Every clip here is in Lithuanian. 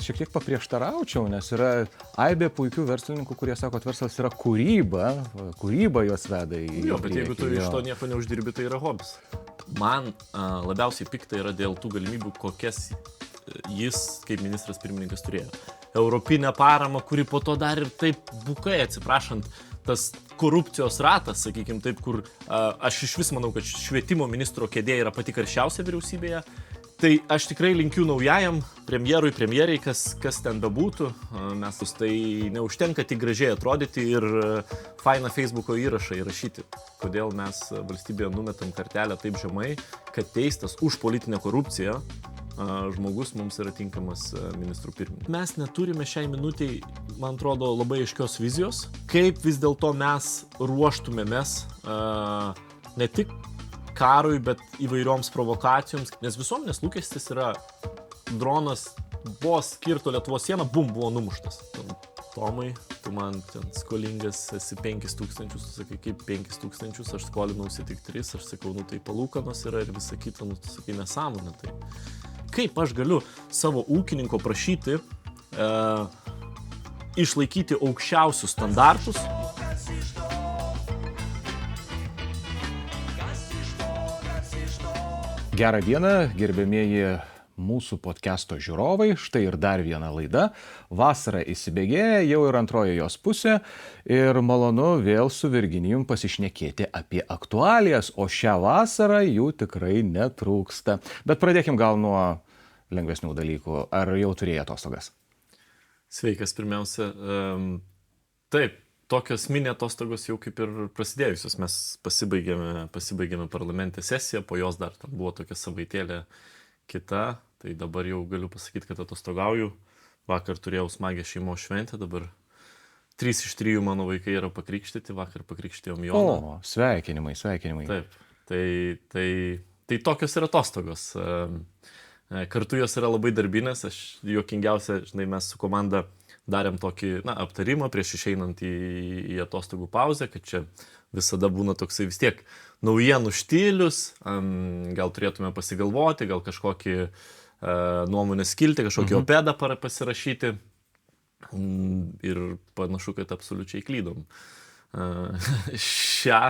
šiek tiek paprieštaraučiau, nes yra aibė puikių verslininkų, kurie sako, kad verslas yra kūryba juos veda į... Jo, bet jeigu tu iš to nieko neuždirbi, tai yra hobis. Man labiausiai pikta yra dėl tų galimybių, kokias jis kaip ministras pirmininkas turėjo. Europinę paramą, kuri po to dar ir taip bukai, atsiprašant, tas korupcijos ratas, sakykime taip, kur aš iš vis manau, kad švietimo ministro kėdė yra pati karščiausia vyriausybėje. Tai aš tikrai linkiu naujajam premjerai, kas ten bebūtų. Mes tai neužtenka tik gražiai atrodyti ir fainą Facebooko įrašą įrašyti. Kodėl mes valstybėje numetam kartelę taip žemai, kad teistas už politinę korupciją žmogus mums yra tinkamas ministrų pirmininkas. Mes neturime šiai minutiai, man atrodo, labai aiškios vizijos, kaip vis dėlto mes ruoštumėmės ne tik karui, bet įvairioms provokacijoms, nes visuomenės lūkestis yra dronas vos kirto Lietuvos sieną, buvo numuštas. Tomai, tu man ten skolingas esi 5 000, tu sakai, kaip 5 000, aš skolinausi tik 3, aš sakau, tai palūkanos yra ir visa kita, tu sakai, nesąmonė. Tai kaip aš galiu savo ūkininko prašyti išlaikyti aukščiausius standartus? Gerą dieną, gerbėmieji mūsų podcast'o žiūrovai. Štai ir dar viena laida. Vasara įsibėgėja, jau ir antroji jos pusė. Ir malonu vėl su Virginijum pasišnekėti apie aktualijas, o šią vasarą jų tikrai netrūksta. Bet pradėkim gal nuo lengvesnių dalykų. Ar jau turėjai atostogas? Sveikas pirmiausia. Taip. Tokios mini atostogos jau kaip ir prasidėjusios. Mes pasibaigėme parlamente sesiją, po jos dar ten buvo tokia savaitėlė kita, tai dabar jau galiu pasakyti, kad atostogauju. Vakar turėjau smagią šeimos šventę, dabar 3 iš 3 mano vaikai yra pakrikštyti, vakar pakrikštėjom Joną. O, sveikinimai. Taip, tai tokios yra atostogos. Kartu jos yra labai darbinės, aš juokingiausia, žinai, mes su komanda darėm tokį aptarimą prieš išeinant į atostogų pauzę, kad čia visada būna toksai vis tiek naujienų štilius, gal turėtume pasigalvoti, gal kažkokį nuomonę skilti, kažkokį opedą pasirašyti ir panašu, kad absoliučiai klydom. Šią,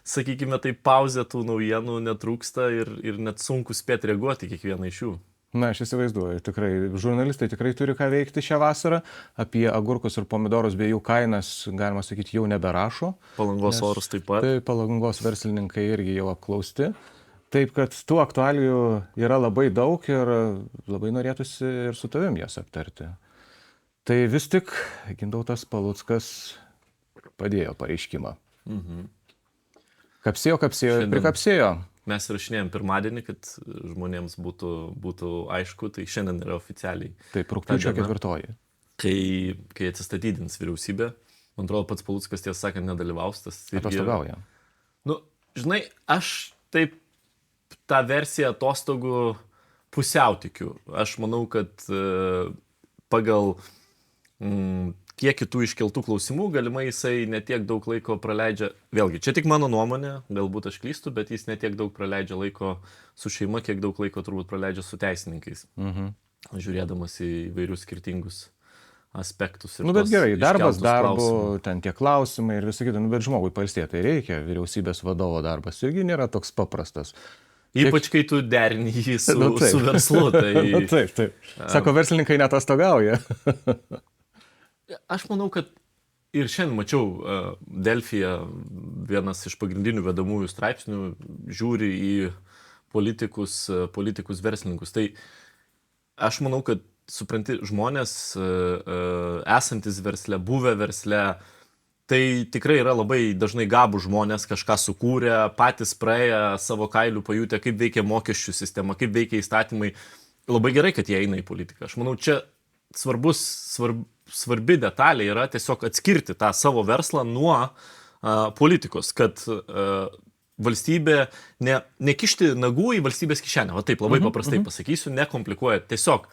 sakykime, tai pauzę tų naujienų netrūksta ir net sunku spėti reaguoti kiekvieną iš jų. Na, aš įsivaizduoju, tikrai, žurnalistai tikrai turi ką veikti šią vasarą. Apie agurkus ir pomidorus bei jų kainas, galima sakyti, jau neberašo. Palangos orus taip pat. Tai palangos verslininkai irgi jau apklausti. Taip, kad tų aktualijų yra labai daug ir labai norėtųsi ir su tavim jas aptarti. Tai vis tik Gintautas Paluckas padėjo pareiškimą. Kapsėjo, prikapsėjo. Mes rašinėjom pirmadienį, kad žmonėms būtų aišku, tai šiandien yra oficialiai. Taip, rugpjūčio 4. Kai atsistatydins vyriausybė, man atrodo, pats Paluckas tiesą sakant nedalyvaus. Atostogauja. Žinai, aš taip tą versiją atostogų pusiau tikiu. Aš manau, kad pagal kiek kitų iškeltų klausimų, galimai jisai netiek daug laiko praleidžia, vėlgi, čia tik mano nuomonė, galbūt aš klystu, bet jis netiek daug praleidžia laiko su šeima, kiek daug laiko turbūt praleidžia su teisininkais, žiūrėdamas į įvairius skirtingus aspektus. Bet gerai, darbas darbu, ten tie klausimai ir visą kitą, bet žmogui pailsėti tai reikia, vyriausybės vadovo darbas irgi nėra toks paprastas. Ypač kai tu derini jį su verslu. Tai... Taip. Sako, verslininkai netostogauja. Aš manau, kad ir šiandien mačiau Delfyje vienas iš pagrindinių vedamųjų straipsnių žiūri į politikus verslininkus. Tai aš manau, kad supranti, žmonės esantis versle, buvę versle, tai tikrai yra labai dažnai gabų žmonės, kažką sukūrę, patys praėję savo kailių pajutę, kaip veikia mokesčių sistema, kaip veikia įstatymai. Labai gerai, kad jie eina į politiką. Aš manau, čia svarbi detalė yra tiesiog atskirti tą savo verslą nuo politikos, kad valstybė nekišti nagų į valstybės kišenę. Va taip, labai paprastai pasakysiu, nekomplikuoja. Tiesiog,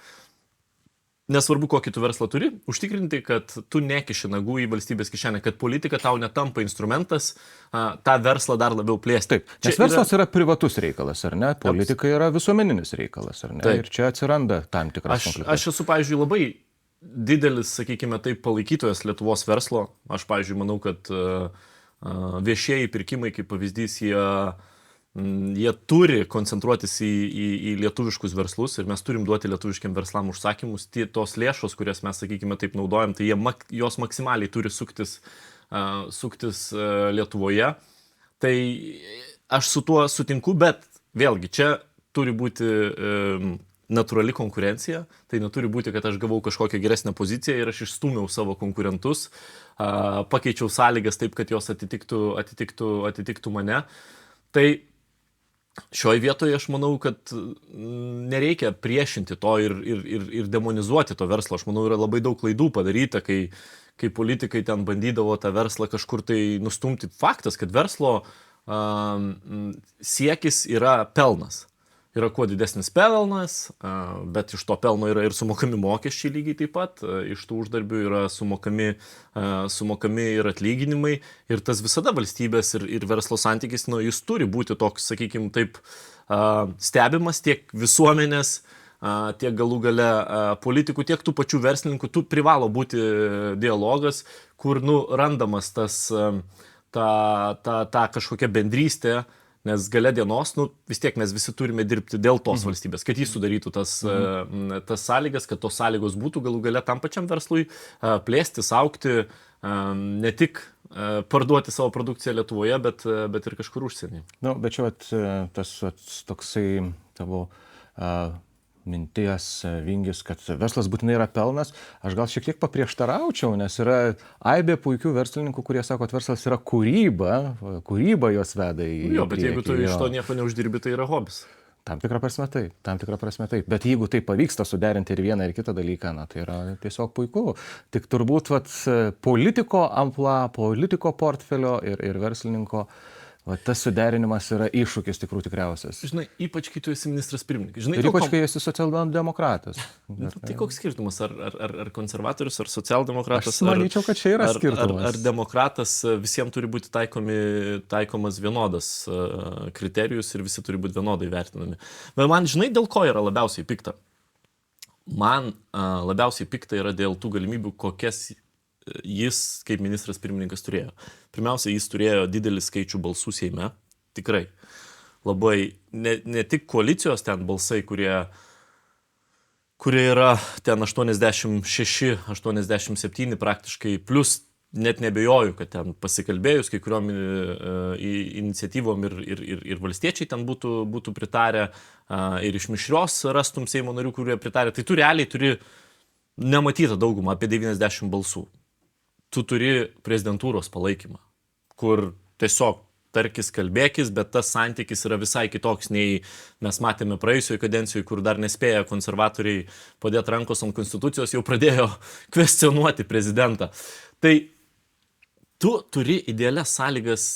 nesvarbu, kokį tu verslą turi, užtikrinti, kad tu nekiši nagų į valstybės kišenę, kad politika tau netampa instrumentas tą verslą dar labiau plėsti. Taip, nes verslas yra privatus reikalas, ar ne? Politika yra visuomeninis reikalas, ar ne? Taip. Ir čia atsiranda tam tikras konfliktas. Aš esu, pavyzdžiui, labai didelis, sakykime taip, palaikytojas Lietuvos verslo. Aš, pavyzdžiui, manau, kad viešieji pirkimai, kaip pavyzdys, jie turi koncentruotis į lietuviškus verslus ir mes turim duoti lietuviškiam verslam užsakymus. Tos lėšos, kurias mes, sakykime, taip naudojam, tai jos maksimaliai turi suktis Lietuvoje. Tai aš su tuo sutinku, bet vėlgi čia turi būti natūrali konkurencija. Tai neturi būti, kad aš gavau kažkokią geresnę poziciją ir aš išstūmiau savo konkurentus, pakeičiau sąlygas taip, kad jos atitiktų mane. Tai šioje vietoje aš manau, kad nereikia priešinti to ir demonizuoti to verslo. Aš manau, yra labai daug klaidų padaryta, kai politikai ten bandydavo tą verslą kažkur tai nustumti. Faktas, kad verslo siekis yra pelnas. Yra kuo didesnis pelnas, bet iš to pelno yra ir sumokami mokesčiai lygiai taip pat, iš tų uždarbių yra sumokami ir atlyginimai. Ir tas visada valstybės ir verslo santykis, jis turi būti toks, sakykime, taip stebimas tiek visuomenės, tiek galų gale politikų, tiek tų pačių verslininkų. Tu privalo būti dialogas, kur randamas ta kažkokia bendrystė. Nes gale dienos, vis tiek mes visi turime dirbti dėl tos valstybės, kad jis sudarytų tas sąlygas, kad tos sąlygos būtų galų gale tam pačiam verslui plėstis, augti, ne tik parduoti savo produkciją Lietuvoje, bet ir kažkur užsienyje. Bet čia tas toksai tavo minties vingis, kad verslas būtinai yra pelnas, aš gal šiek tiek paprieštaraučiau, nes yra aibė puikių verslininkų, kurie sako, kad verslas yra kūryba jos veda į priekį. Bet jeigu tu iš to nieko neuždirbi, tai yra hobis. Tam tikrą prasme taip. Bet jeigu tai pavyksta suderinti ir vieną ir kitą dalyką, tai yra tiesiog puiku. Tik turbūt politiko amplua, politiko portfelio ir verslininko tas suderinimas yra iššūkis tikriausias. Žinai, ypač kai tu esi ministras pirmininkas. Ir ypač kai esi socialdemokratas. Tai koks skirtumas, ar konservatorius, ar socialdemokratas? Aš manyčiau, kad čia yra skirtumas. Ar demokratas, visiems turi būti taikomas vienodas kriterijus ir visi turi būti vienodai vertinami. Bet man, žinai, dėl ko yra labiausiai pikta? Man labiausiai pikta yra dėl tų galimybių, kokias jis kaip ministras pirmininkas turėjo. Pirmiausia, jis turėjo didelį skaičių balsų Seime. Tikrai. Labai, ne tik koalicijos ten balsai, kurie yra ten 86, 87 praktiškai, plus net nebejoju, kad ten pasikalbėjus kai kuriuom iniciatyvom ir valstiečiai ten būtų pritarę, ir iš mišrios rastum Seimo narių, kurie pritarė. Tai tu realiai turi nematytą daugumą, apie 90 balsų. Tu turi prezidentūros palaikymą, kur tiesiog tarkis kalbėkis, bet tas santykis yra visai kitoks, nei mes matėme praėjusioje kadencijoje, kur dar nespėjo konservatoriai padėti rankos ant konstitucijos, jau pradėjo kvestionuoti prezidentą. Tai tu turi idealias sąlygas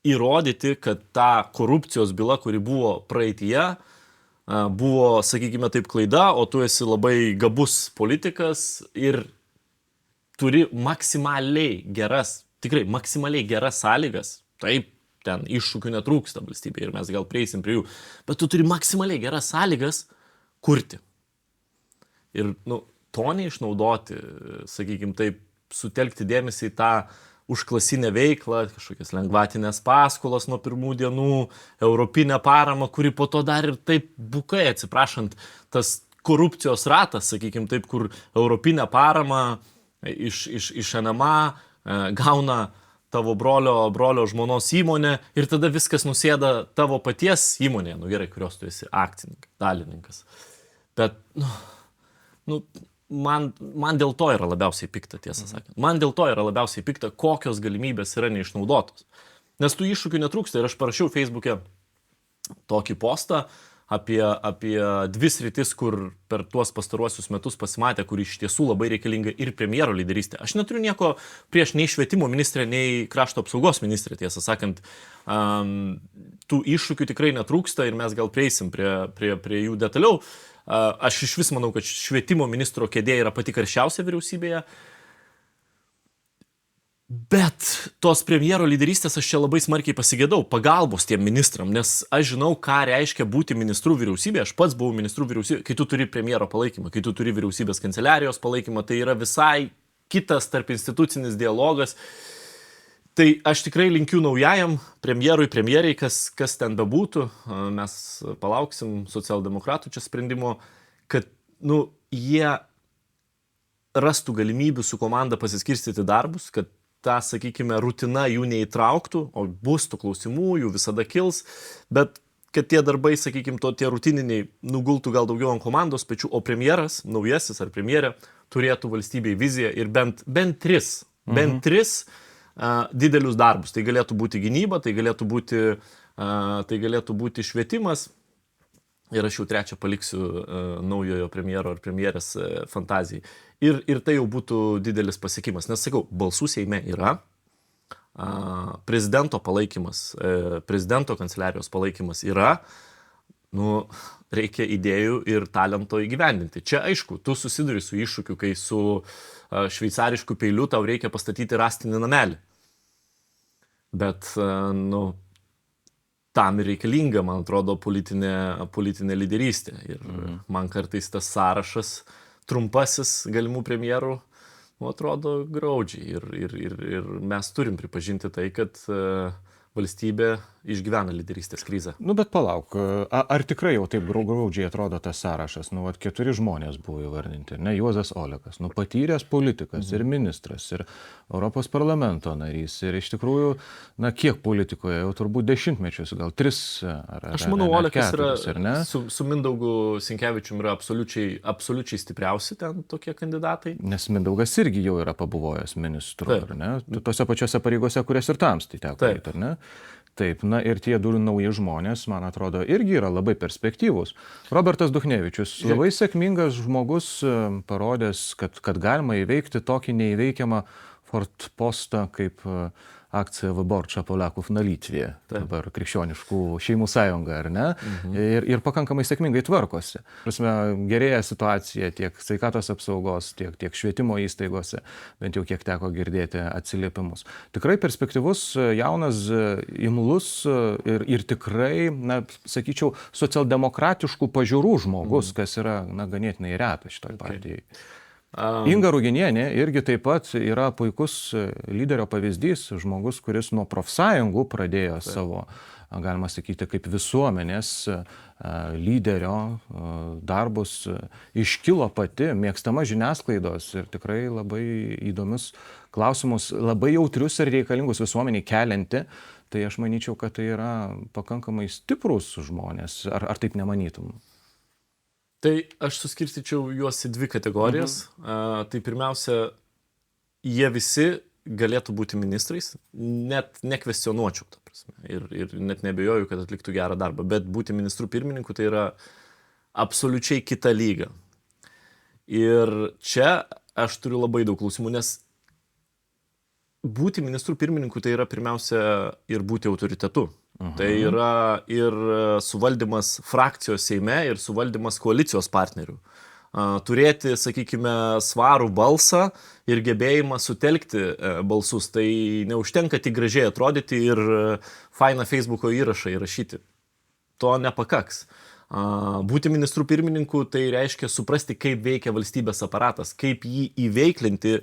įrodyti, kad ta korupcijos byla, kuri buvo praeityje, buvo, sakykime taip, klaida, o tu esi labai gabus politikas ir turi maksimaliai geras sąlygas. Taip, ten iššūkių netrūksta valstybėje ir mes gal prieisim prie jų, bet tu turi maksimaliai geras sąlygas kurti. Ir to neišnaudoti, sakykime taip, sutelkti dėmesį į tą užklasinę veiklą, kažkokias lengvatinės paskolas nuo pirmų dienų, europinę paramą, kuri po to dar ir taip bukai, atsiprašant, tas korupcijos ratas, sakykime taip, kur europinę paramą iš NMA gauna tavo brolio žmonos įmonė ir tada viskas nusėda tavo paties įmonėje, gerai, kurios tu esi akcininkas, dalininkas. Bet, man dėl to yra labiausiai pikta, tiesą sakant. Man dėl to yra labiausiai pikta, kokios galimybės yra neišnaudotos. Nes tų iššūkių netrūksta ir aš parašiau Facebook'e tokį postą apie dvi sritis, kur per tuos pastaruosius metus pasimatė, kur iš tiesų labai reikalinga ir premjero lyderystė. Aš neturiu nieko prieš nei švietimo ministrę, nei krašto apsaugos ministrę, tiesą sakant. Tų iššūkių tikrai netrūksta ir mes gal prieisim prie jų detaliau. Aš iš vis manau, kad švietimo ministro kėdė yra pati karščiausia vyriausybėje. Bet tos premjero lyderystės aš čia labai smarkiai pasigėdau, pagalbos tiem ministram, nes aš žinau, ką reiškia būti ministrų vyriausybėje, aš pats buvau ministrų vyriausybėje, kai tu turi premjero palaikymą, kai tu turi vyriausybės kanceliarijos palaikymą, tai yra visai kitas tarp institucinis dialogas. Tai aš tikrai linkiu naujajam premjerui, premjeriai, kas ten bebūtų, mes palauksim socialdemokratų čia sprendimo, kad jie rastų galimybių su komanda pasiskirstyti darbus, kad ta, sakykime, rutina jų neįtrauktų, o bus tų klausimų, jų visada kils, bet kad tie darbai, sakykime, tie rutininiai nugultų gal daugiau ant komandos pečių, o premjeras, naujasis ar premjerė, turėtų valstybei viziją ir bent tris didelius darbus. Tai galėtų būti gynyba, tai galėtų būti švietimas. Ir aš jau trečią paliksiu naujojo premjero ar premjerės fantazijai. Ir tai jau būtų didelis pasiekimas. Nes sakau, balsų Seime yra, prezidento palaikymas, prezidento kanceliarijos palaikymas yra, reikia idėjų ir talento įgyvendinti. Čia aišku, tu susiduri su iššūkiu, kai su šveicarišku peiliu tau reikia pastatyti rąstinį namelį. Bet, tam ir reikalinga, man atrodo, politinė lyderystė. Ir man kartais tas sąrašas trumpasis galimų premjerų, atrodo, graudžiai. Ir mes turim pripažinti tai, kad valstybė išgyvena lyderystės krizę. Bet palauk, ar tikrai jau taip graudžiai atrodo tas sąrašas? 4 žmonės buvo įvardinti, ne? Juozas Olekas, patyręs politikas ir ministras, ir Europos parlamento narys, ir iš tikrųjų, kiek politikoje, jau turbūt 10 mečius, gal 3 ar 4. Aš manau, Olekas yra, su Mindaugu Sinkevičium yra absoliučiai stipriausi ten tokie kandidatai. Nes Mindaugas irgi jau yra pabuvojęs ministru, ar ne? Tose pačiose pareigose, kurias ir Tamstai teko eiti, ar ne? Taip, ir tie 2 nauji žmonės, man atrodo, irgi yra labai perspektyvūs. Robertas Duchnevičius, labai sėkmingas žmogus, parodęs, kad galima įveikti tokį neįveikiamą fortpostą kaip akcija Wyborcza Polaków na Litwie, dabar krikščioniškų šeimų sąjunga, ar ne? Ir pakankamai sėkmingai tvarkosi. Gerėja situacija tiek sveikatos apsaugos, tiek švietimo įstaigose, bent jau kiek teko girdėti atsiliepimus. Tikrai perspektyvus, jaunas, imlus ir tikrai, sakyčiau, socialdemokratiškų pažiūrų žmogus, kas yra ganėtinai retas šitoj partijai. Inga Ruginienė irgi taip pat yra puikus lyderio pavyzdys, žmogus, kuris nuo profsąjungų pradėjo savo, galima sakyti, kaip visuomenės lyderio darbus, iškilo pati, mėgstama žiniasklaidos ir tikrai labai įdomius klausimus, labai jautrius ir reikalingus visuomeniai kelianti. Tai aš manyčiau, kad tai yra pakankamai stiprus žmonės. Ar taip nemanytum? Tai aš suskirstyčiau juos į 2 kategorijas. Tai pirmiausia, jie visi galėtų būti ministrais, net nekvestionuočiau, ta prasme. Ir net nebejoju, kad atliktų gerą darbą. Bet būti ministrų pirmininku tai yra absoliučiai kita lyga. Ir čia aš turiu labai daug klausimų, nes būti ministrų pirmininku tai yra pirmiausia ir būti autoritetu. Tai yra ir suvaldymas frakcijos Seime ir suvaldymas koalicijos partnerių. Turėti, sakykime, svarų balsą ir gebėjimą sutelkti balsus. Tai neužtenka tik gražiai atrodyti ir fainą Facebooko įrašą įrašyti. To nepakaks. Būti ministrų pirmininku tai reiškia suprasti, kaip veikia valstybės aparatas, kaip jį įveiklinti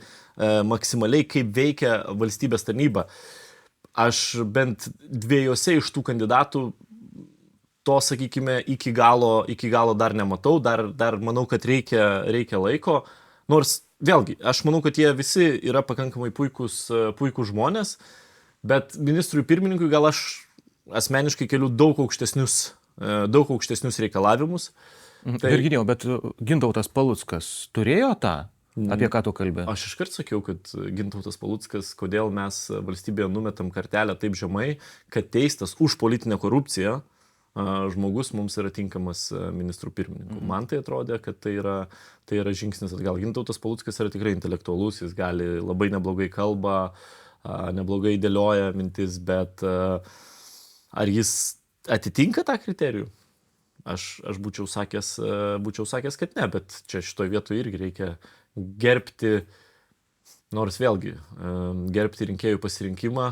maksimaliai, kaip veikia valstybės tarnyba. Aš bent 2 iš tų kandidatų to, sakykime, iki galo dar nematau, dar manau, kad reikia laiko. Nors, vėlgi, aš manau, kad jie visi yra pakankamai puikūs žmonės, bet ministrui pirmininkui gal aš asmeniškai keliu daug aukštesnius reikalavimus. Virginijau, bet Gintautas Paluckas turėjo tą? Apie ką tu kalbė? Aš iškart sakiau, kad Gintautas Paluckas, kodėl mes valstybėje numetam kartelę taip žemai, kad teistas už politinę korupciją žmogus mums yra tinkamas ministrų pirmininku. Man tai atrodė, kad tai yra žingsnis atgal. Gintautas Paluckas yra tikrai intelektualus, jis gali labai neblogai kalba, neblogai dėlioja mintis, bet ar jis atitinka tą kriterijų? Aš būčiau sakęs, kad ne, bet čia šitoj vietoje irgi reikia gerbti nors vėlgi gerbti rinkėjų pasirinkimą,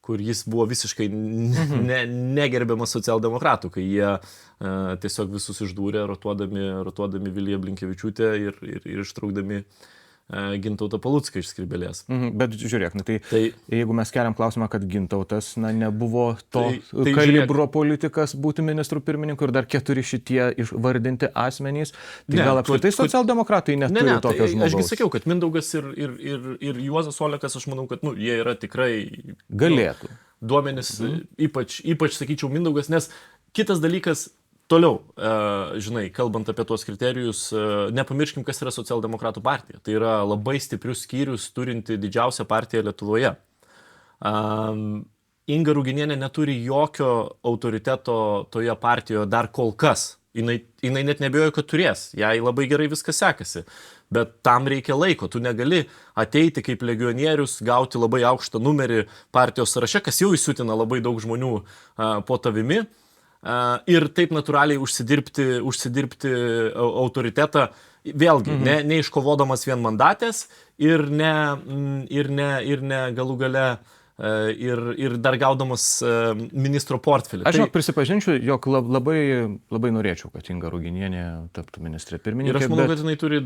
kur jis buvo visiškai negerbiamas socialdemokratų, kai jie tiesiog visus išdūrė, rotuodami Viliją Blinkevičiūtę ir ištraukdami Gintautą Palucką iš skrybėlės. Bet žiūrėk, tai jeigu mes keliam klausimą, kad Gintautas nebuvo to kalibro politikas būti ministrų pirmininku ir dar 4 šitie išvardinti asmenys, tai gal apskritai socialdemokratai neturi tokio žmogaus? Ašgi sakiau, kad Mindaugas ir Juozas Olekas, aš manau, kad jie yra tikrai galėtų. Duomenys, ypač sakyčiau, Mindaugas, nes kitas dalykas, toliau, žinai, kalbant apie tuos kriterijus, nepamirškim, kas yra socialdemokratų partija. Tai yra labai stiprius skyrius turinti didžiausią partiją Lietuvoje. Inga Ruginienė neturi jokio autoriteto toje partijoje dar kol kas. Jinai net nebijojo, kad turės. Jai labai gerai viskas sekasi. Bet tam reikia laiko. Tu negali ateiti kaip legionierius, gauti labai aukštą numerį partijos sąraše, kas jau įsiutina labai daug žmonių po tavimi. Ir taip natūraliai užsidirbti autoritetą, vėlgi, neiškovodamas vienmandatės ir ne galų gale ir dar gaudamas ministro portfelį. Aš prisipažinčiau, jog labai norėčiau, kad Inga Ruginienė taptų ministrė pirmininkė. Ir aš manau, kad jinai turi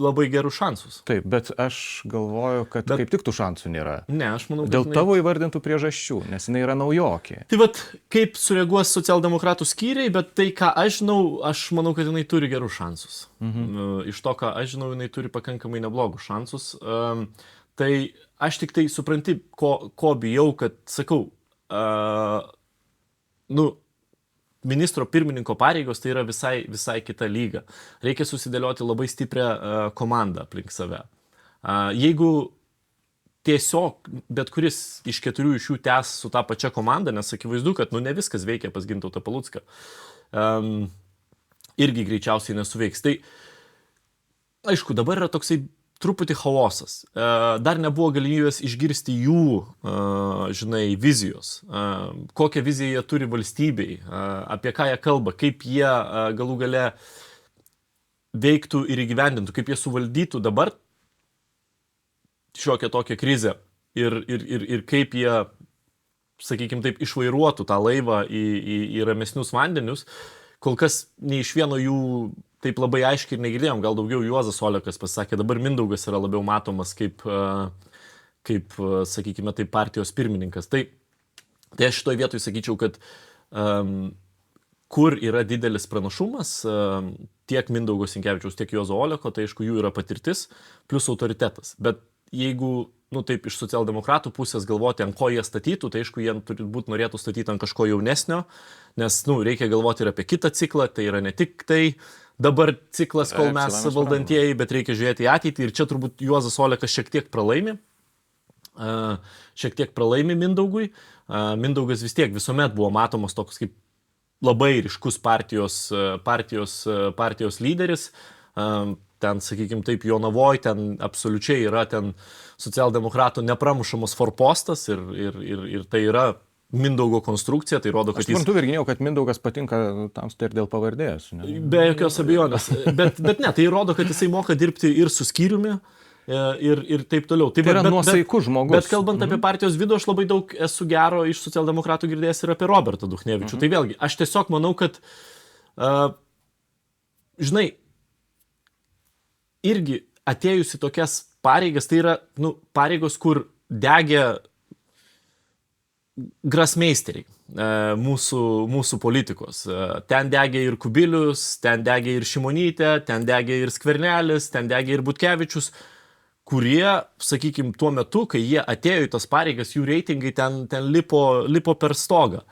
labai gerus šansus. Taip, bet aš galvoju, kad kaip tik tų šansų nėra. Ne, aš manau, kad dėl tavo įvardintų priežasčių, nes jinai yra naujokė. Tai vat, kaip sureaguos socialdemokratų skyriai, bet tai, ką aš žinau, aš manau, kad jinai turi gerus šansus. Iš to, ką aš žinau, jinai turi pakankamai neblogus šansus. Tai aš tik tai supranti, ko bijau, kad, sakau, ministro pirmininko pareigos tai yra visai kita lyga. Reikia susidėlioti labai stiprią komandą aplink save. Jeigu tiesiog bet kuris iš 4 iš jų tęs su tą pačią komandą, nes akivaizdu, kad ne viskas veikia pas Gintautą Palucką, irgi greičiausiai nesuveiks. Tai, aišku, dabar yra toksai truputį chaosas. Dar nebuvo galimybės išgirsti jų, žinai, vizijos. Kokią viziją jie turi valstybei, apie ką jie kalba, kaip jie galų gale veiktų ir įgyvendintų, kaip jie suvaldytų dabar šiokią tokią krizę ir kaip jie, sakykime taip, išvairuotų tą laivą į ramesnius vandenius. Kol kas nei iš vieno jų taip labai aiškiai ir negirdėjom, gal daugiau Juozas Olekas pasakė, dabar Mindaugas yra labiau matomas kaip sakykime, taip partijos pirmininkas. Tai aš šitoj vietoj sakyčiau, kad kur yra didelis pranašumas, tiek Mindaugo Sinkevičiaus, tiek Juozo Oleko, tai aišku, jų yra patirtis, plus autoritetas. Bet jeigu, taip iš socialdemokratų pusės galvoti, ant ko jie statytų, tai aišku, jie turbūt norėtų statyti ant kažko jaunesnio, nes, reikia galvoti ir apie kitą ciklą, tai yra ne tik tai dabar ciklas, kol mes valdantieji, bet reikia žiūrėti į ateitį ir čia turbūt Juozas Olekas šiek tiek pralaimi Mindaugui. Mindaugas vis tiek visuomet buvo matomas toks kaip labai ryškus partijos lyderis. Ten, sakykime taip, Jonavoj, ten absoliučiai yra ten socialdemokratų nepramušamas forpostas ir tai yra Mindaugo konstrukcija, tai rodo, kad aš suprantu, Virginijau, kad Mindaugas patinka tamstai ir dėl pavardės. Be jokios abejonės. Bet ne, tai rodo, kad jisai moka dirbti ir su skyriumi ir taip toliau. Tai yra nuosaikus žmogus. Bet kalbant apie partijos vidų, aš labai daug esu gero iš socialdemokratų girdėjęs ir apie Robertą Duchnevičių. Tai vėlgi, aš tiesiog manau, kad, žinai, irgi atėjusi tokias pareigas, tai yra pareigos, kur degė grasmeisteriai mūsų politikos. Ten degė ir Kubilius, ten degė ir Šimonytė, ten degė ir Skvernelis, ten degė ir Butkevičius, kurie, sakykime, tuo metu, kai jie atėjo į tas pareigas, jų reitingai ten lipo per stogą.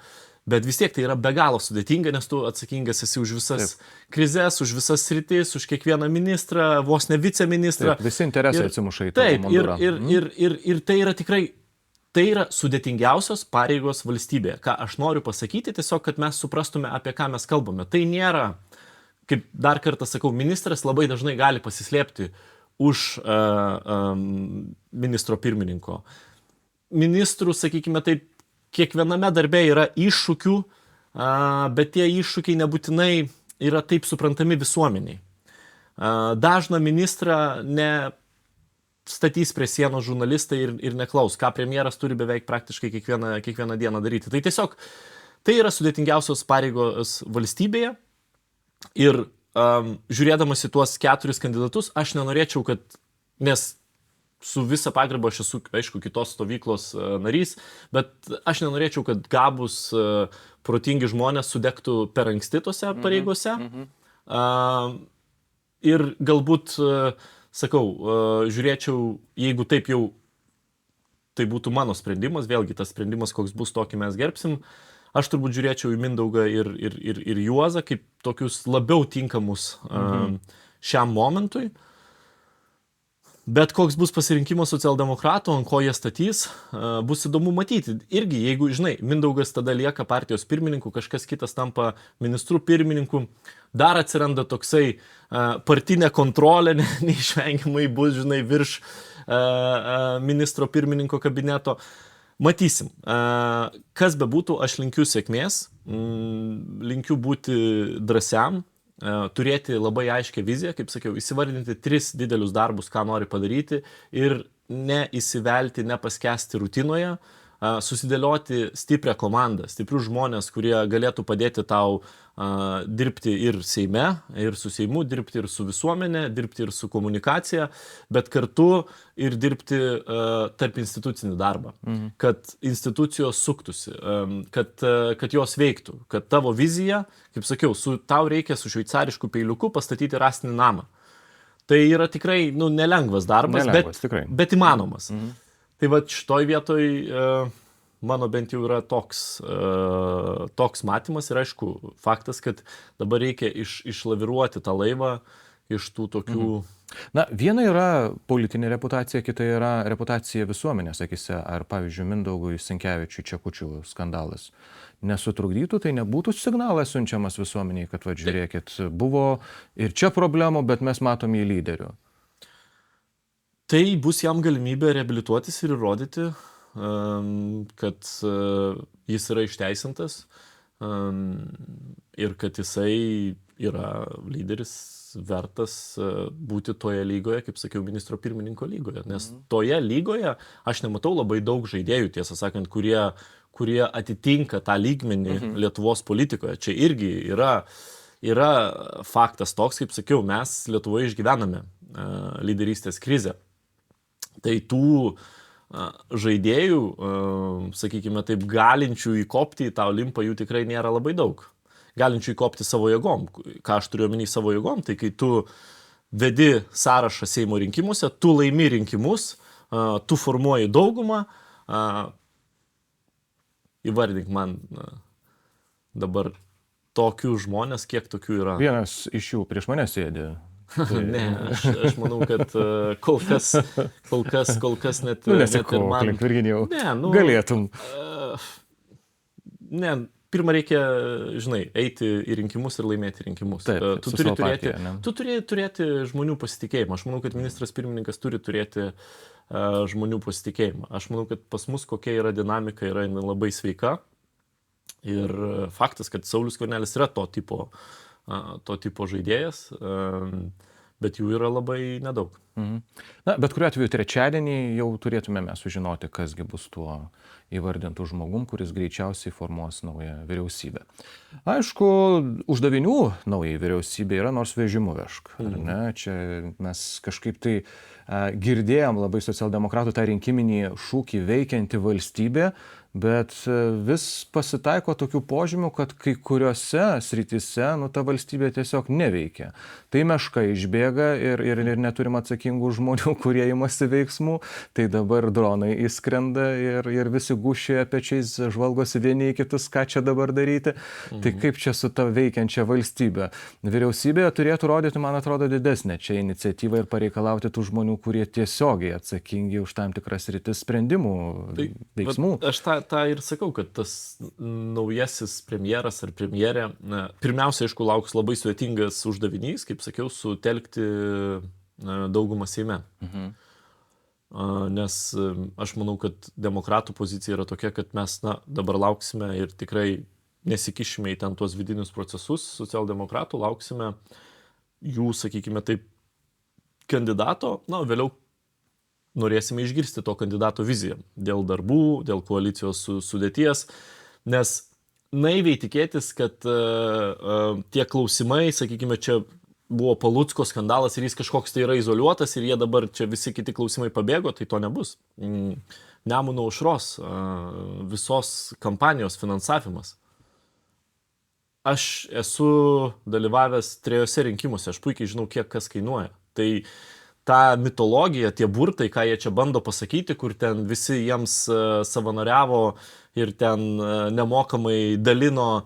Bet vis tiek tai yra be galo sudėtinga, nes tu atsakingas esi už visas krizes, už visas sritis, už kiekvieną ministrą, vos ne viceministrą. Taip, visi interesai atsimuša į tavo mandurą. Ir tai yra tikrai, tai yra sudėtingiausios pareigos valstybėje. Ką aš noriu pasakyti, tiesiog, kad mes suprastume, apie ką mes kalbame. Tai nėra, kaip dar kartą sakau, ministras labai dažnai gali pasislėpti už ministro pirmininko. Ministrų, sakykime taip, kiekviename darbe yra iššūkių, bet tie iššūkiai nebūtinai yra taip suprantami visuomeniai. Dažną ministrą statys prie sienos žurnalistai ir neklaus, ką premjeras turi beveik praktiškai kiekvieną dieną daryti. Tai tiesiog tai yra sudėtingiausios pareigos valstybėje ir žiūrėdamas į tuos 4 kandidatus, aš nenorėčiau, kad, nes su visa pagarba aš esu, aišku, kitos stovyklos narys, bet aš nenorėčiau, kad gabus, protingi žmonės sudegtų per anksti tose pareigose. Ir galbūt, sakau, žiūrėčiau, jeigu taip jau tai būtų mano sprendimas, vėlgi tas sprendimas, koks bus, tokį mes gerbsim, aš turbūt žiūrėčiau į Mindaugą ir Juozą kaip tokius labiau tinkamus šiam momentui. Bet koks bus pasirinkimas socialdemokratų, ant ko jie statys, bus įdomu matyti. Irgi, jeigu, žinai, Mindaugas tada lieka partijos pirmininku, kažkas kitas tampa ministrų pirmininku, dar atsiranda toksai partinė kontrolė, neišvengiamai bus, žinai, virš ministro pirmininko kabineto. Matysim. Kas bebūtų, aš linkiu sėkmės, linkiu būti drąsiam, turėti labai aiškę viziją, kaip sakiau, įsivardinti 3 didelius darbus, ką nori padaryti ir neįsivelti, nepaskesti rutinoje, susidėlioti stiprią komandą, stiprius žmonės, kurie galėtų padėti tau dirbti ir Seime, ir su Seimu, dirbti ir su visuomenė, dirbti ir su komunikacija, bet kartu ir dirbti tarp institucinį darbą, kad institucijos suktųsi, kad jos veiktų, kad tavo vizija, kaip sakiau, tau reikia su šveicarišku peiliuku pastatyti rąstinį namą. Tai yra tikrai nelengvas darbas, bet įmanomas. Tai va šitoj vietoj mano bent jau yra toks matymas ir aišku faktas, kad dabar reikia išlaviruoti tą laivą iš tų tokių... Na, viena yra politinė reputacija, kita yra reputacija visuomenės, sakysi, ar pavyzdžiui Mindaugui Sinkevičiui Čekučių skandalas nesutrukdytų, tai nebūtų signalas siunčiamas visuomeniai, kad va, žiūrėkit, buvo ir čia problemų, bet mes matom į lyderių. Tai bus jam galimybė reabilituotis ir įrodyti, kad jis yra išteisintas ir kad jisai yra lyderis vertas būti toje lygoje, kaip sakiau, ministro pirmininko lygoje. Nes toje lygoje aš nematau labai daug žaidėjų, tiesą sakant, kurie atitinka tą lygmenį Lietuvos politikoje. Čia irgi yra faktas toks, kaip sakiau, mes Lietuvoje išgyvename lyderystės krizę. Tai tų žaidėjų, sakykime taip, galinčių įkopti į tą Olimpą, jų tikrai nėra labai daug. Galinčių įkopti savo jėgom. Ką aš turiu omeny savo jėgom, tai kai tu vedi sąrašą Seimo rinkimuose, tu laimi rinkimus, tu formuoji daugumą, įvardink man dabar tokių žmonės, kiek tokių yra. Vienas iš jų prieš mane sėdi. Ne, aš manau, kad kol kas net Nesikau, man... Virginijau, galėtum. Ne, pirmą reikia, žinai, eiti į rinkimus ir laimėti rinkimus. Taip, tu turi turėti žmonių pasitikėjimą. Aš manau, kad ministras pirmininkas turi turėti žmonių pasitikėjimą. Aš manau, kad pas mus kokia yra dinamika, yra labai sveika. Ir faktas, kad Saulius Skvernelis yra to tipo žaidėjas, bet jų yra labai nedaug. Na, bet kuriuo atveju trečiadienį jau turėtume mes sužinoti, kasgi bus tuo įvardintų žmogum, kuris greičiausiai formuos naują vyriausybę. Aišku, uždavinių naujai vyriausybė yra nors vežimu vežk. Ne? Čia mes kažkaip tai girdėjom labai socialdemokratų tą rinkiminį šūkį veikianti valstybė, bet vis pasitaiko tokių požymių, kad kai kuriuose srityse ta valstybė tiesiog neveikia. Tai meška išbėga ir neturim atsakingų žmonių, kurie imasi veiksmų, tai dabar dronai įskrenda ir visi gūšėje pečiais žvalgosi vieni į kitus, ką čia dabar daryti. Tai kaip čia su ta veikiančia valstybė? Vyriausybė turėtų rodyti, man atrodo, didesnę čia iniciatyvą ir pareikalauti tų žmonių, kurie tiesiogiai atsakingi už tam tikras sritis sprendimų, veiksmų. Aš tą ir sakau, kad tas naujasis premjeras ar premjerė, pirmiausia, aišku, lauks labai sudėtingas uždavinys, kaip sakiau, sutelkti daugumą Seime. Nes aš manau, kad demokratų pozicija yra tokia, kad mes dabar lauksime ir tikrai nesikišime į ten tuos vidinius procesus socialdemokratų, lauksime jų, sakykime taip, kandidato, vėliau norėsime išgirsti to kandidato viziją dėl darbų, dėl koalicijos sudėties, nes naiviai tikėtis, kad tie klausimai, sakykime, čia buvo Palucko skandalas ir jis kažkoks tai yra izoliuotas ir jie dabar čia visi kiti klausimai pabėgo, tai to nebus. Nemuno aušros visos kampanijos finansavimas. Aš esu dalyvavęs 3 rinkimuose, aš puikiai žinau, kiek kas kainuoja. Tai ta mitologija, tie burtai, ką jie čia bando pasakyti, kur ten visi jiems savanoriavo ir ten nemokamai dalino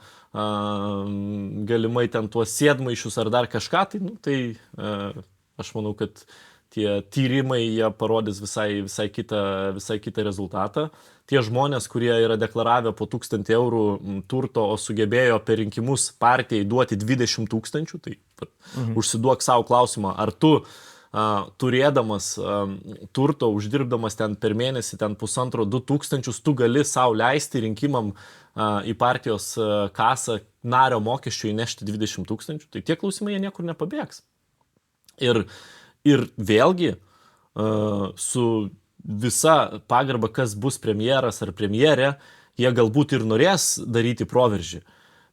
galimai ten tuos sėdmaišius ar dar kažką, tai aš manau, kad tie tyrimai jie parodys visai kitą rezultatą. Tie žmonės, kurie yra deklaravę po 1000 eurų turto, o sugebėjo per rinkimus partijai duoti 20 000, tai užsiduok savo klausimą, ar tu turėdamas turto, uždirbdamas ten per mėnesį ten 1,5–2 tūkstančius, tu gali savo leisti rinkimam į partijos kasą nario mokesčių įnešti 20 000, tai tie klausimai jie niekur nepabėgs. Ir vėlgi su visa pagarba, kas bus premjeras ar premjerė, jie galbūt ir norės daryti proveržį,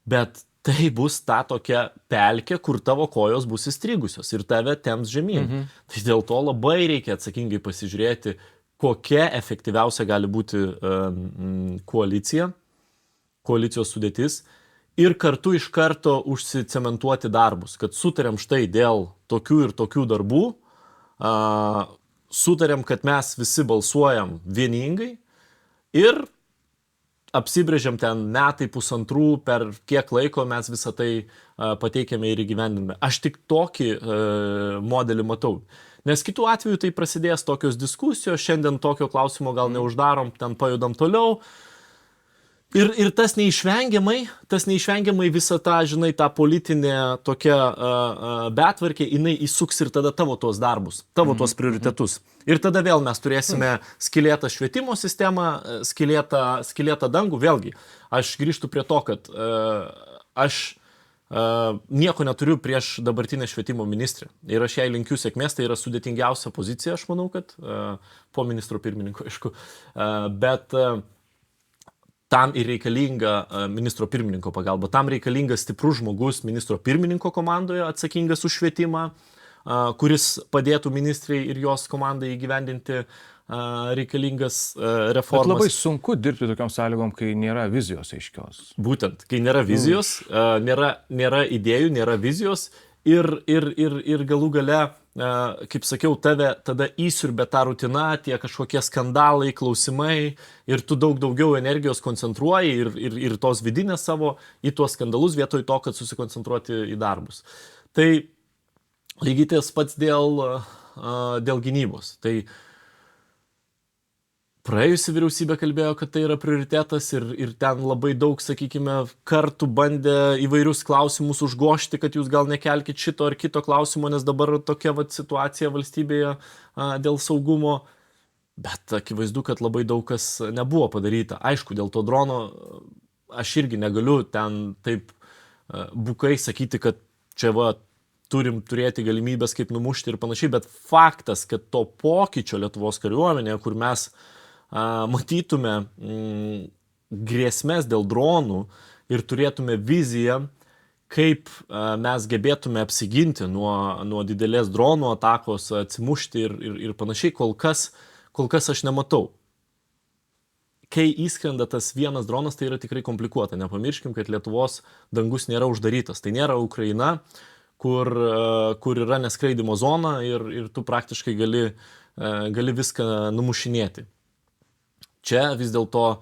bet tai bus ta tokia pelkė, kur tavo kojos bus įstrigusios ir tave temps žemyn. Tai dėl to labai reikia atsakingai pasižiūrėti, kokia efektyviausia gali būti koalicijos sudėtis ir kartu iš karto užsicementuoti darbus, kad sutarėm štai dėl tokių ir tokių darbų, sutarėm, kad mes visi balsuojam vieningai ir apsibrėžiam ten metai, 1,5, per kiek laiko mes visą tai pateikėme ir įgyvendiname. Aš tik tokį modelį matau. Nes kitų atveju tai prasidės tokios diskusijos, šiandien tokio klausimo gal neuždarom, ten pajudam toliau. Ir tas neišvengiamai visą tą, žinai, tą politinę tokią betvarkę, jinai įsuks ir tada tavo tuos darbus, tavo tuos prioritetus. Ir tada vėl mes turėsime skylėtą švietimo sistemą, skylėtą dangų. Vėlgi, aš grįžtu prie to, kad aš nieko neturiu prieš dabartinę švietimo ministrę. Ir aš jai linkiu sėkmės, tai yra sudėtingiausia pozicija, aš manau, kad po ministro pirmininko, aišku. Bet tam ir reikalinga ministro pirmininko pagalba. Tam reikalingas stiprus žmogus ministro pirmininko komandoje atsakingas už švietimą, kuris padėtų ministrai ir jos komandai įgyvendinti reikalingas reformas. Bet labai sunku dirbti tokiam sąlygom, kai nėra vizijos aiškios. Būtent, kai nėra vizijos, nėra idėjų, nėra vizijos ir galų gale, kaip sakiau, tave tada įsiurbė tą rutiną, tie kažkokie skandalai, klausimai ir tu daugiau energijos koncentruoji ir tos vidinės savo į tuos skandalus vietoj to, kad susikoncentruoti į darbus. Tai lygiai tas pats dėl gynybos. Tai praėjusi vyriausybė kalbėjo, kad tai yra prioritetas ir ten labai daug, sakykime, kartų bandė įvairius klausimus užgožti, kad jūs gal nekelkit šito ar kito klausimo, nes dabar tokia situacija valstybėje dėl saugumo. Bet akivaizdu, kad labai daug kas nebuvo padaryta. Aišku, dėl to drono aš irgi negaliu ten taip bukai sakyti, kad čia turim turėti galimybės kaip numušti ir panašiai, bet faktas, kad to pokyčio Lietuvos kariuomenėje, kur mes matytume grėsmės dėl dronų ir turėtume viziją, kaip mes gebėtume apsiginti nuo didelės dronų atakos, atsimušti ir panašiai, kol kas aš nematau. Kai įskrenda tas vienas dronas, tai yra tikrai komplikuota. Nepamirškim, kad Lietuvos dangus nėra uždarytas. Tai nėra Ukraina, kur yra neskraidimo zona ir tu praktiškai gali viską numušinėti. Čia vis dėlto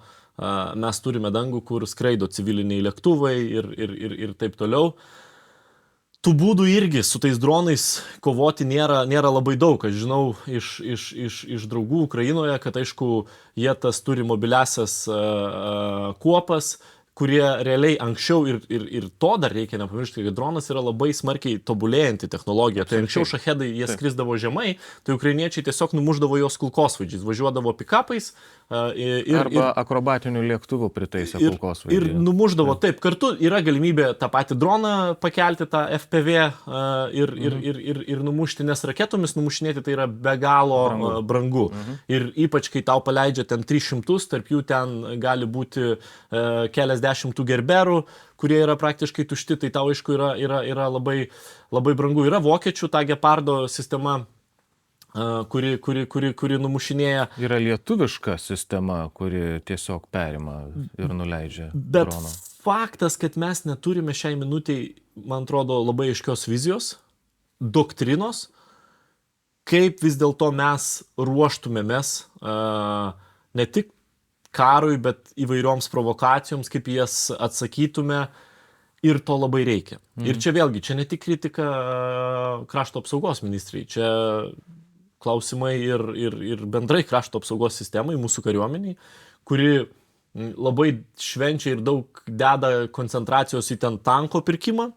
mes turime dangų, kur skraido civiliniai lėktuvai ir taip toliau. Tų būdų irgi su tais dronais kovoti nėra labai daug. Aš žinau iš draugų Ukrainoje, kad aišku, jie tas turi mobiliasias kuopas, kurie realiai anksčiau ir to dar reikia nepamiršti, kad dronas yra labai smarkiai tobulėjanti technologija. Tai anksčiau šahedai jie skrisdavo žemai, tai ukrainiečiai tiesiog numuždavo jos kulkosvaidžiais, važiuodavo pikapais. Arba akrobatinių lėktuvų pritaisė kulkosvaidį. Ir numuždavo, taip, kartu yra galimybė tą patį droną pakelti, tą FPV ir numušti, nes raketomis numušinėti tai yra be galo brangu. Ir ypač, kai tau paleidžia ten 300, tarp jų ten gali būti keliasdešimt tų gerberų, kurie yra praktiškai tušti, tai tau aišku yra labai, labai brangu. Yra vokiečių ta Gepardo sistema, kuri numušinėja. Yra lietuviška sistema, kuri tiesiog perima ir nuleidžia droną. Bet faktas, kad mes neturime šiai minutiai, man atrodo, labai aiškios vizijos, doktrinos, kaip vis dėlto mes ruoštumėmės ne tik karui, bet įvairioms provokacijoms, kaip jas atsakytume, ir to labai reikia. Ir čia vėlgi, čia ne tik kritika krašto apsaugos ministrai, čia klausimai ir bendrai krašto apsaugos sistemai, mūsų kariuomeniai, kuri labai švenčia ir daug deda koncentracijos į ten tanko pirkimą,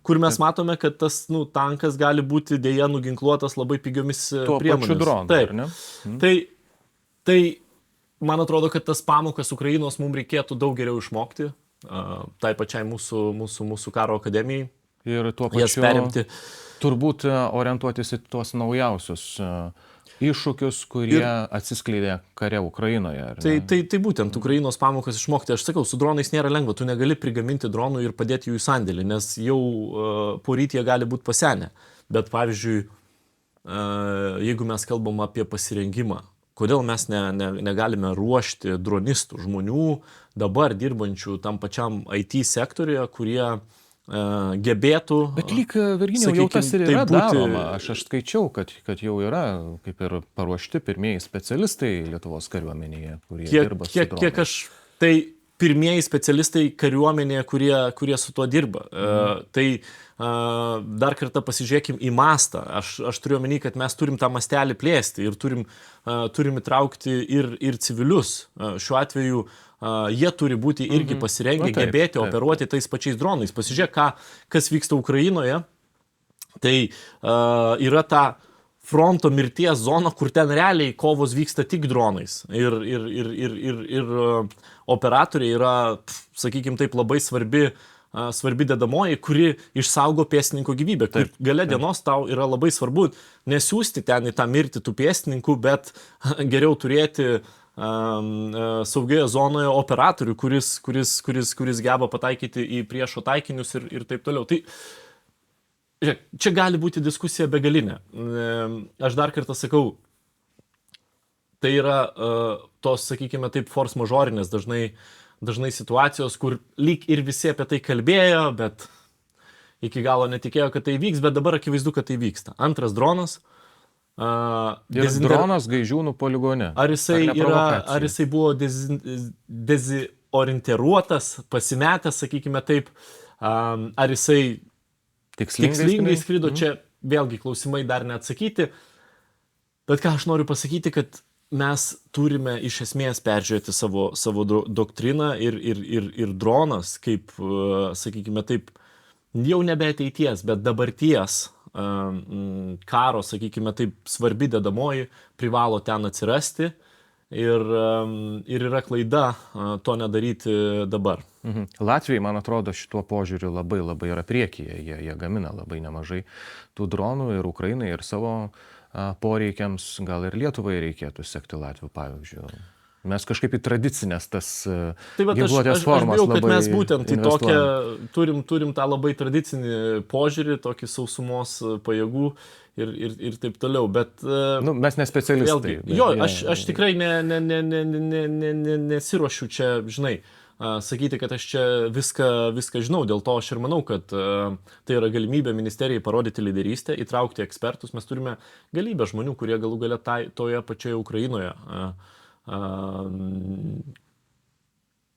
kur mes matome, kad tas tankas gali būti dėja nuginkluotas labai pigiomis priemonėmis. Pačiu dronu, ar ne? Tai man atrodo, kad tas pamokas Ukrainos mums reikėtų daug geriau išmokti, tai pačiai mūsų karo akademijai. Ir tuo pačiu turbūt orientuotis į tuos naujausius iššūkius, kurie atsiskleidė kare Ukrainoje. Tai būtent Ukrainos pamokas išmokti. Aš sakau, su dronais nėra lengva, tu negali prigaminti dronų ir padėti jų į sandėlį, nes jau poryt jie gali būti pasenę. Bet pavyzdžiui, jeigu mes kalbam apie pasirengimą, kodėl mes negalime ruošti dronistų, žmonių dabar dirbančių tam pačiam IT sektoriuje, kurie gebėtų... Bet lyg, Virginijau, jau tas ir yra daroma. Aš skaičiau, kad jau yra kaip ir paruošti pirmieji specialistai Lietuvos kariuomenėje, kurie dirba su dronais. Kiek aš... Tai pirmieji specialistai kariuomenėje, kurie su tuo dirba. Tai dar kartą pasižiūrėkim į mastą. Aš turiu omeny, kad mes turim tą mastelį plėsti ir turim įtraukti ir civilius. Šiuo atveju jie turi būti irgi pasirengę, gebėti operuoti tais pačiais dronais. Pasižiūrėk, kas vyksta Ukrainoje. Tai yra ta fronto mirties zona, kur ten realiai kovos vyksta tik dronais. Ir operatoriai yra, sakykime taip, labai svarbi dedamoji, kuri išsaugo pėstininko gyvybę. Kur gale dienos tau yra labai svarbu nesiųsti ten į tą mirtį tų pėstininkų, bet geriau turėti saugioje zonoje operatorių, kuris geba pataikyti į priešo taikinius ir taip toliau. Tai čia gali būti diskusija begalinė. Aš dar kartą sakau, tai yra tos, sakykime taip, force majorinės dažnai situacijos, kur lyg ir visi apie tai kalbėjo, bet iki galo netikėjo, kad tai vyks, bet dabar akivaizdu, kad tai vyksta. Antras dronas. Dronas Gaižiūnų poligone. Ar jisai buvo dezorienteruotas, pasimetęs, sakykime taip, ar jisai tikslingai skrido, čia vėlgi klausimai dar neatsakyti. Bet ką aš noriu pasakyti, kad mes turime iš esmės peržiūrėti savo doktriną ir dronas, kaip, sakykime taip, jau nebe ateities, bet dabarties karo, sakykime taip, svarbi dedamoji privalo ten atsirasti ir yra klaida to nedaryti dabar. Latvijai, man atrodo, šituo požiūriu labai yra priekyje. Jie gamina labai nemažai tų dronų ir Ukrainai, ir savo poreikiams. Gal ir Lietuvai reikėtų sekti Latvių pavyzdžių. Mes kažkaip į tradicinės tas ginkluotės formas labai investuojam. Aš bijau, kad mes būtent į tokią turim tą labai tradicinį požiūrį, tokį sausumos pajėgų ir taip toliau, bet... mes ne specialistai. Aš tikrai nesiruošiu čia, žinai, sakyti, kad aš čia viską žinau, dėl to aš ir manau, kad tai yra galimybė ministerijai parodyti lyderystę, įtraukti ekspertus. Mes turime galybę žmonių, kurie galų gale toje pačioje Ukrainoje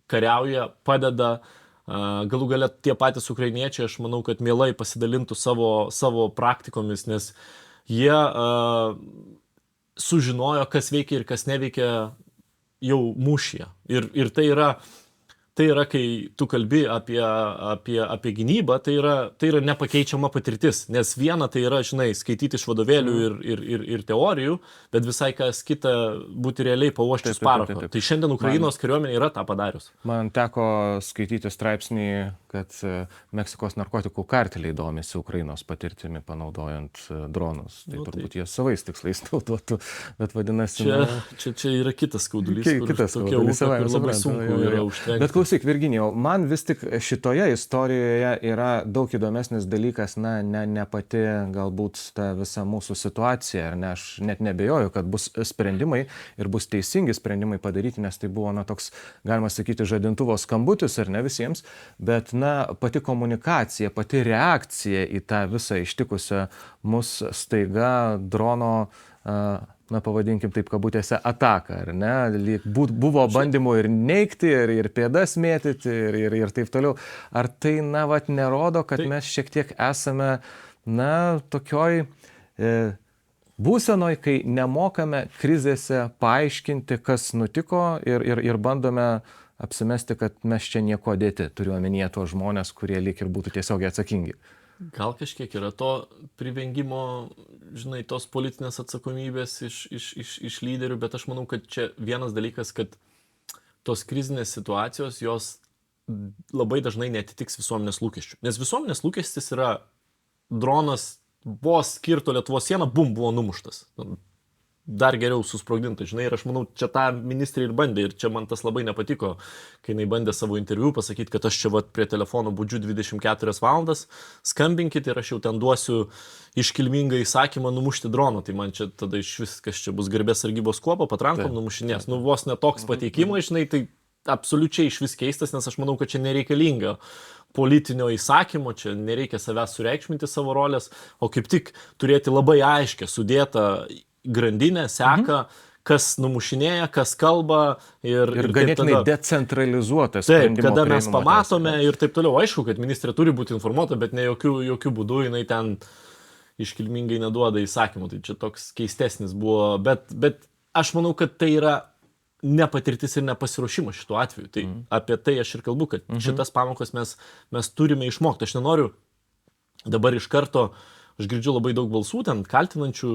kariauja, padeda, galų gale tie patys ukrainiečiai, aš manau, kad mielai pasidalintų savo praktikomis, nes jie sužinojo, kas veikia ir kas neveikia jau mūšyje. Ir tai yra tai yra, kai tu kalbi apie gynybą, tai yra nepakeičiama patirtis. Nes viena tai yra, žinai, skaityti iš vadovėlių ir teorijų, bet visai kas kita būti realiai pauoščius parako. Tai šiandien Ukrainos kariuomenė yra tą padarius. Man teko skaityti straipsnį, kad Meksikos narkotikų karteliai domisi Ukrainos patirtimi panaudojant dronus. Tai turbūt jie savais tikslais naudotų, bet vadinasi... Čia yra kitas skaudulys, kur labai sunku yra užtrenkti. Bet klausyk, Virginijau, man vis tik šitoje istorijoje yra daug įdomesnis dalykas, ne pati galbūt ta visa mūsų situacija, ar ne, aš net nebejoju, kad bus sprendimai ir bus teisingi sprendimai padaryti, nes tai buvo, toks, galima sakyti, žadintuvo skambutis, ar ne visiems, bet, pati komunikacija, pati reakcija į tą visą ištikusią mus staiga drono, pavadinkim taip kabutėse, ataką, ar ne? Buvo bandymų ir neigti, ir pėdas mėtyti, ir taip toliau. Ar tai, nerodo, kad mes šiek tiek esame, tokioj būsenoj, kai nemokame krizėse paaiškinti, kas nutiko ir bandome apsimesti, kad mes čia nieko dėti, turiu omenyje tuos žmonės, kurie lyg ir būtų tiesiogiai atsakingi. Gal kažkiek yra to privengimo, žinai, tos politinės atsakomybės iš lyderių, bet aš manau, kad čia vienas dalykas, kad tos krizinės situacijos, jos labai dažnai netitiks visuomenės lūkesčių. Nes visuomenės lūkestis yra dronas vos kirto Lietuvos sieną, buvo numuštas. Dar geriau susprogdinta, žinai, ir aš manau, čia tą ministrė ir bandė, ir čia man tas labai nepatiko, kai jinai bandė savo interviu pasakyti, kad aš čia prie telefono budžiu 24 valandas, skambinkit ir aš jau ten duosiu iškilmingą įsakymą numušti droną, tai man čia tada iš viskas čia bus garbės sargybos kuopa, patrankom numušinės, vos netoks pateikimas, žinai, tai absoliučiai iš vis keistas, nes aš manau, kad čia nereikalinga politinio įsakymo, čia nereikia savęs sureikšminti savo rolės, o kaip tik turėti labai aiškę sudėtą grandinę, seka, kas numušinėja, kas kalba ir ganėtinai decentralizuotas. Taip, kada mes pamatome ir taip toliau. Aišku, kad ministrė turi būti informuota, bet ne jokių būdų jinai ten iškilmingai neduoda įsakymų. Tai čia toks keistesnis buvo, bet aš manau, kad tai yra nepatirtis ir nepasiruošimas šituo atveju. Tai apie tai aš ir kalbu, kad šitas pamokas mes turime išmokti. Aš nenoriu dabar iš karto. Aš girdžiu labai daug balsų, ten kaltinančių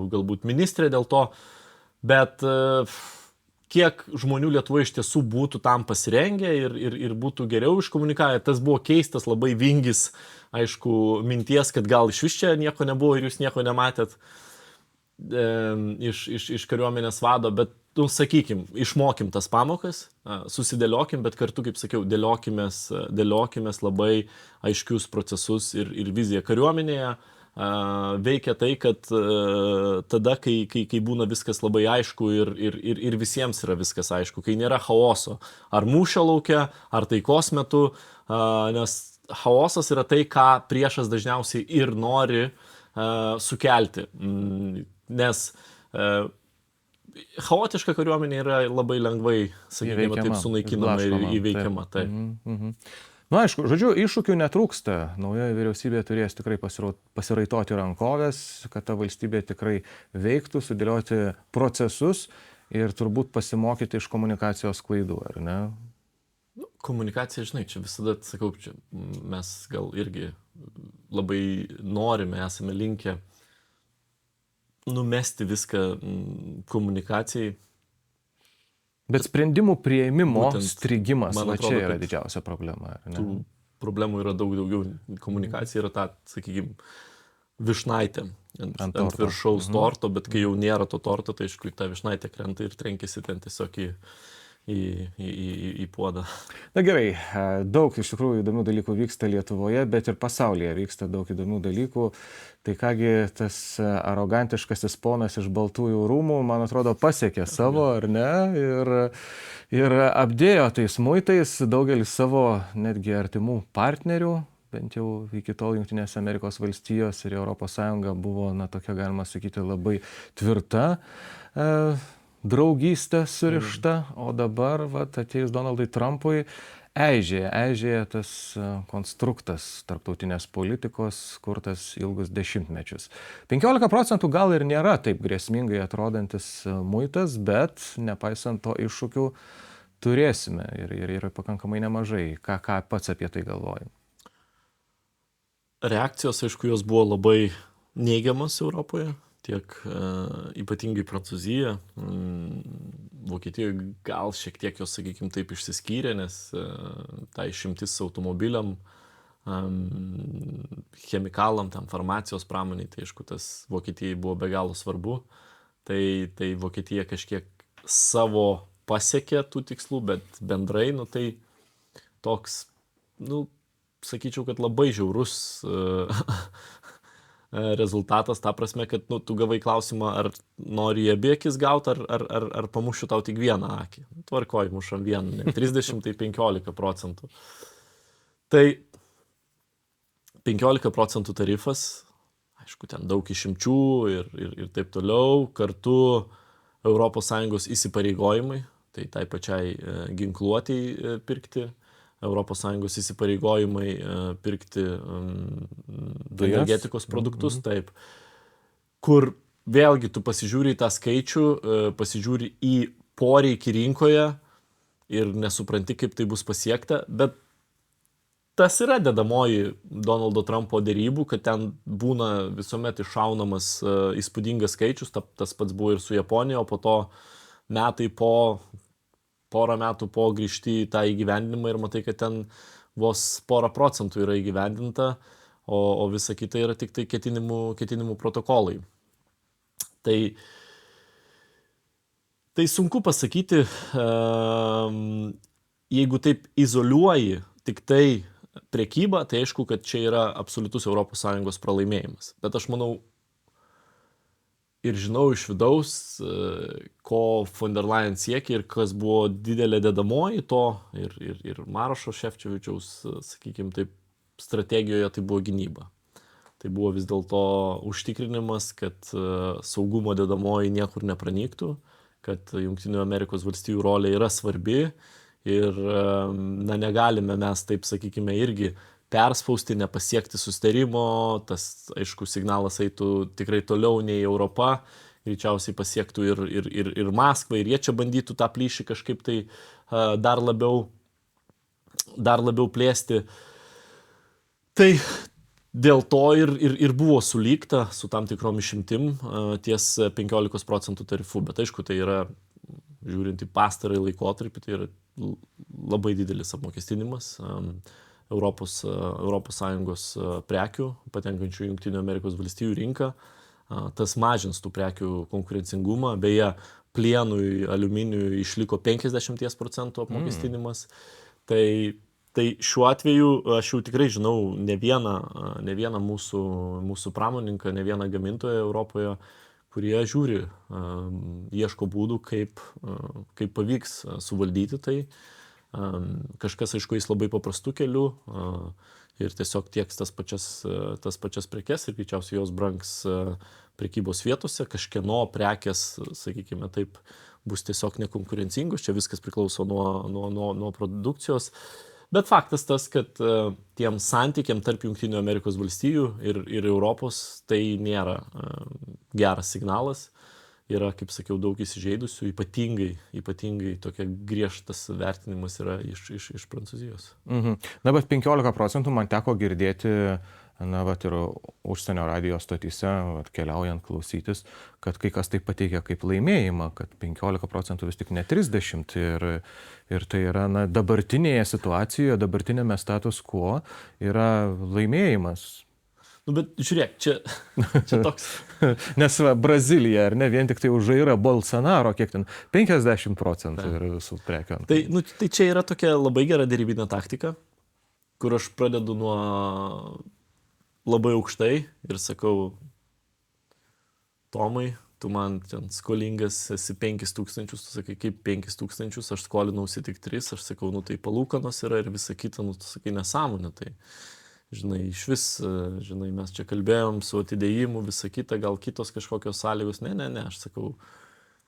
galbūt ministrė dėl to, bet kiek žmonių Lietuvoje iš tiesų būtų tam pasirengę ir būtų geriau iškomunikavę, tas buvo keistas labai vingis, aišku, minties, kad gal iš vis čia nieko nebuvo ir jūs nieko nematėt iš kariuomenės vado, bet, sakykim, išmokim tas pamokas, susidėliokim, bet kartu, kaip sakiau, dėliokimės labai aiškius procesus ir viziją kariuomenėje. Veikia tai, kad tada, kai būna viskas labai aišku ir visiems yra viskas aišku, kai nėra chaoso, ar mūšio lauke, ar taikos metu, nes chaosas yra tai, ką priešas dažniausiai ir nori sukelti, nes chaotiška kariuomenė yra labai lengvai, sakykime, taip sunaikinama ir įveikiama. Aišku, žodžiu, iššūkių netrūksta. Naujoji vyriausybė turės tikrai pasiraitoti rankovės, kad ta valstybė tikrai veiktų, sudėlioti procesus ir turbūt pasimokyti iš komunikacijos klaidų, ar ne? Komunikacija, žinai, čia visada, sakau, čia mes gal irgi labai norime, esame linkę numesti viską komunikacijai. Bet sprendimų priėmimo strigimas, čia yra didžiausia problema. Tų problemų yra daug daugiau. Komunikacija yra ta, sakykime, višnaitė ant viršaus torto, bet kai jau nėra to torto, tai aišku, ta višnaitė krenta ir trenkėsi ten tiesiog į puodą. Na gerai, daug iš tikrųjų įdomių dalykų vyksta Lietuvoje, bet ir pasaulyje vyksta daug įdomių dalykų. Tai kągi tas arogantiškasis ponas iš Baltųjų rūmų, man atrodo, pasiekė savo, ar ne? Ir apdėjo tais muitais daugelis savo netgi artimų partnerių, bent jau iki tol Jungtinės Amerikos valstijos ir Europos Sąjunga buvo, tokia galima sakyti, labai tvirta draugystė surišta, o dabar, atėjus Donaldui Trumpui, eižėja tas konstruktas tarptautinės politikos, kurtas ilgus dešimtmečius. 15% gal ir nėra taip grėsmingai atrodantis muitas, bet nepaisant to iššūkių, turėsime ir pakankamai nemažai. Ką pats apie tai galvoji? Reakcijos, aišku, jos buvo labai neigiamas Europoje, tiek ypatingai Prancūzija. Vokietijoje gal šiek tiek jos, sakykime, taip išsiskyrė, nes ta išimtis automobiliam, chemikalam, tam farmacijos pramoniai, tai aišku, tas Vokietijai buvo be galo svarbu. Tai Vokietija kažkiek savo pasiekė tų tikslų, bet bendrai, tai toks, sakyčiau, kad labai žiaurus rezultatas, ta prasme, kad tu gavai klausimą, ar nori abi akis gauti, ar pamušiu tau tik vieną akį. Tvarkoj, mušam vieną, ne 30, tai 15%. Tai 15% tarifas, aišku, ten daug išimčių ir taip toliau, kartu ES įsipareigojimai, tai pačiai ginkluotei pirkti, ES įsipareigojimai pirkti energetikos produktus, taip, kur vėlgi tu pasižiūri į tą skaičių, pasižiūri į poreikį rinkoje ir nesupranti, kaip tai bus pasiekta, bet tas yra dedamoji Donaldo Trumpo derybų, kad ten būna visuomet iššaunamas įspūdingas skaičius, tas pats buvo ir su Japonija, o po to porą metų po grįžti į tą įgyvendinimą ir matai, kad ten vos 1% yra įgyvendinta, o visa kita yra tik tai ketinimų protokolai. Tai sunku pasakyti, jeigu taip izoliuoji tik tai prekybą, tai aišku, kad čia yra absoliutus ES pralaimėjimas. Bet aš manau, ir žinau iš vidaus, ko von der Leyen siekia ir kas buvo didelė dedamoji to ir Marošo Šefčovičiaus, sakykime taip, strategijoje tai buvo gynyba. Tai buvo vis dėlto užtikrinimas, kad saugumo dedamoji niekur nepranyktų, kad Jungtinių Amerikos valstijų rolė yra svarbi ir negalime mes taip, sakykime, irgi perspausti, nepasiekti susitarimo, tas, aišku, signalas eitų tikrai toliau nei Europa, greičiausiai pasiektų ir Maskvą, ir jie čia bandytų tą plyšį kažkaip tai dar labiau plėsti. Tai dėl to ir buvo sulygta su tam tikrom išimtim ties 15% tarifu, bet aišku, tai yra, žiūrint į pastarąjį laikotarpį, tai yra labai didelis apmokestinimas ES prekių, patenkančių Jungtinių Amerikos valstijų rinką. Tas mažins tų prekių konkurencingumą. Beje, plienui, aliuminiui išliko 50% apmokestinimas. Tai šiuo atveju aš jau tikrai žinau ne vieną mūsų pramoninką, ne vieną gamintoją Europoje, kurie žiūri, ieško būdų, kaip pavyks suvaldyti tai. Kažkas, aišku, jis labai paprastų kelių ir tiesiog tieks tas pačias prekes ir greičiausiai jos brangs prekybos vietose, kažkieno prekės, sakykime taip, bus tiesiog nekonkurencingos, čia viskas priklauso nuo produkcijos. Bet faktas tas, kad tiem santykiam tarp Jungtinių Amerikos valstijų ir Europos tai nėra geras signalas. Yra, kaip sakiau, daug įsižeidusių, ypatingai tokia griežtas vertinimas yra iš Prancūzijos. Na, bet 15% man teko girdėti, ir užsienio radijo stotyse, keliaujant klausytis, kad kai kas tai pateikia kaip laimėjimą, kad 15% vis tik ne 30% ir tai yra, dabartinėje situacijoje, dabartinėme status quo yra laimėjimas. Bet žiūrėk, čia toks. Nes Brazilija, ar ne, vien tik tai už Jairą Bolsonaro, kiek ten 50% ir visų prekių. Tai čia yra tokia labai gera derybinė taktika, kur aš pradedu nuo labai aukštai ir sakau, Tomai, tu man ten skolingas esi 5,000, tu sakai, kaip 5,000, aš skolinausi tik 3, aš sakau, tai palūkanos yra ir visa kita, tu sakai, nesąmonė, tai žinai, iš vis, mes čia kalbėjom su atidėjimu, visa kita, gal kitos kažkokios sąlygos, ne, aš sakau,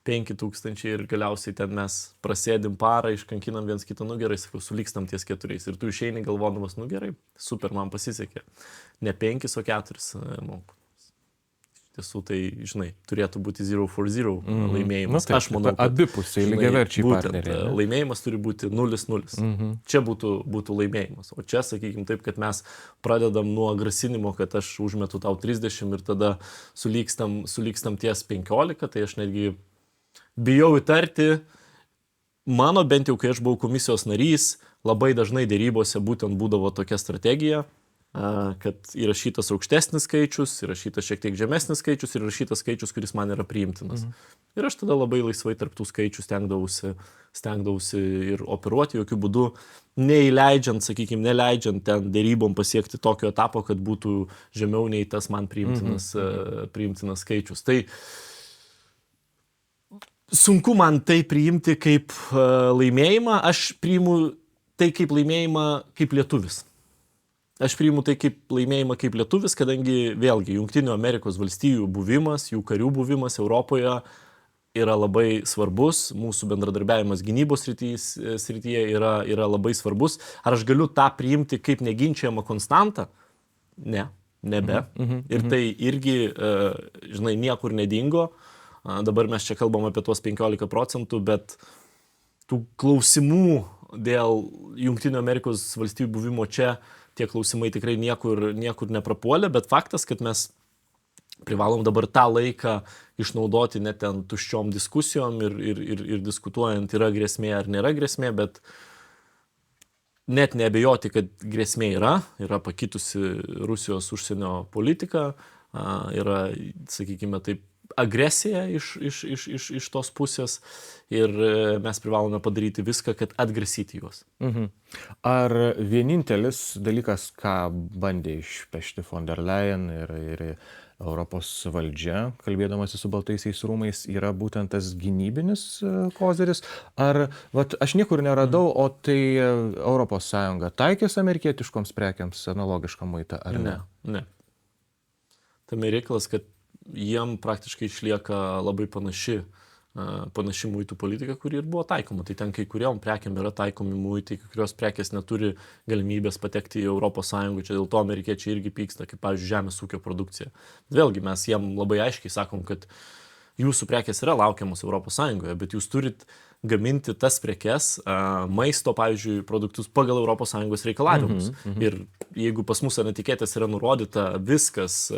5,000 ir galiausiai ten mes prasėdim parą, iškankinam viens kitą, gerai, sakau, sulykstam ties 4 ir tu išeini galvodamas, gerai, super, man pasisekė, ne 5, o 4 moku. Tiesų, tai, žinai, turėtų būti 0-4-0 laimėjimas. Taip, Aš manau, kad abipusiai lygiaverčiai partneriai. Laimėjimas turi būti 0-0. Čia būtų laimėjimas. O čia, sakykime taip, kad mes pradedam nuo grasinimo, kad aš užmetu tau 30 ir tada sulykstam ties 15, tai aš netgi bijau įtarti, mano bent jau, kai aš buvau komisijos narys, labai dažnai dėrybose būtent būdavo tokia strategija, kad įrašytas aukštesnis skaičius, įrašytas šiek tiek žemesnis skaičius ir įrašytas skaičius, kuris man yra priimtinas. Ir aš tada labai laisvai tarp tų skaičių stengdavausi ir operuoti, jokių būdų neįleidžiant, sakykime, neleidžiant ten dėrybom pasiekti tokio etapo, kad būtų žemiau nei tas man priimtinas skaičius. Tai sunku man tai priimti kaip laimėjimą, aš priimu tai kaip laimėjimą kaip lietuvis. Aš priimu tai kaip laimėjimą kaip lietuvis, kadangi vėlgi Jungtinių Amerikos valstijų buvimas, jų karių buvimas Europoje yra labai svarbus, mūsų bendradarbiavimas gynybos srityje yra labai svarbus. Ar aš galiu tą priimti kaip neginčiamą konstantą? Ne, nebe. Ir tai irgi, žinai, niekur nedingo. Dabar mes čia kalbam apie tuos 15%, bet tų klausimų dėl Jungtinių Amerikos valstijų buvimo čia, tie klausimai tikrai niekur neprapuolė, bet faktas, kad mes privalom dabar tą laiką išnaudoti net ten tuščiom diskusijom ir diskutuojant, yra grėsmė ar nėra grėsmė, bet net neabejoti, kad grėsmė yra pakitusi Rusijos užsienio politika, yra, sakykime taip, agresija iš tos pusės ir mes privalome padaryti viską, kad atgrasyti juos. Ar vienintelis dalykas, ką bandė išpešti von der Leyen ir Europos valdžia, kalbėdamasi su Baltaisiais rūmais, yra būtent tas gynybinis koziris? Ar, aš niekur neradau, o tai Europos Sąjunga taikės amerikietiškoms prekiams analogišką muitą, ar ne? Ne. Tame reikalas, kad jiem praktiškai išlieka labai panaši muitų politika, kuri ir buvo taikoma. Tai ten kai kuriom prekiam yra taikomi muitai, kai kurios prekės neturi galimybės patekti į Europos Sąjungą. Čia dėl to amerikiečiai irgi pyksta, kaip, pavyzdžiui, žemės ūkio produkcija. Vėlgi mes jiem labai aiškiai sakom, kad jūsų prekės yra laukiamos Europos Sąjungoje, bet jūs turit gaminti tas prekes, maisto, pavyzdžiui, produktus pagal Europos Sąjungos reikalavimus. Ir jeigu pas mus ant etiketės yra nurodyta viskas,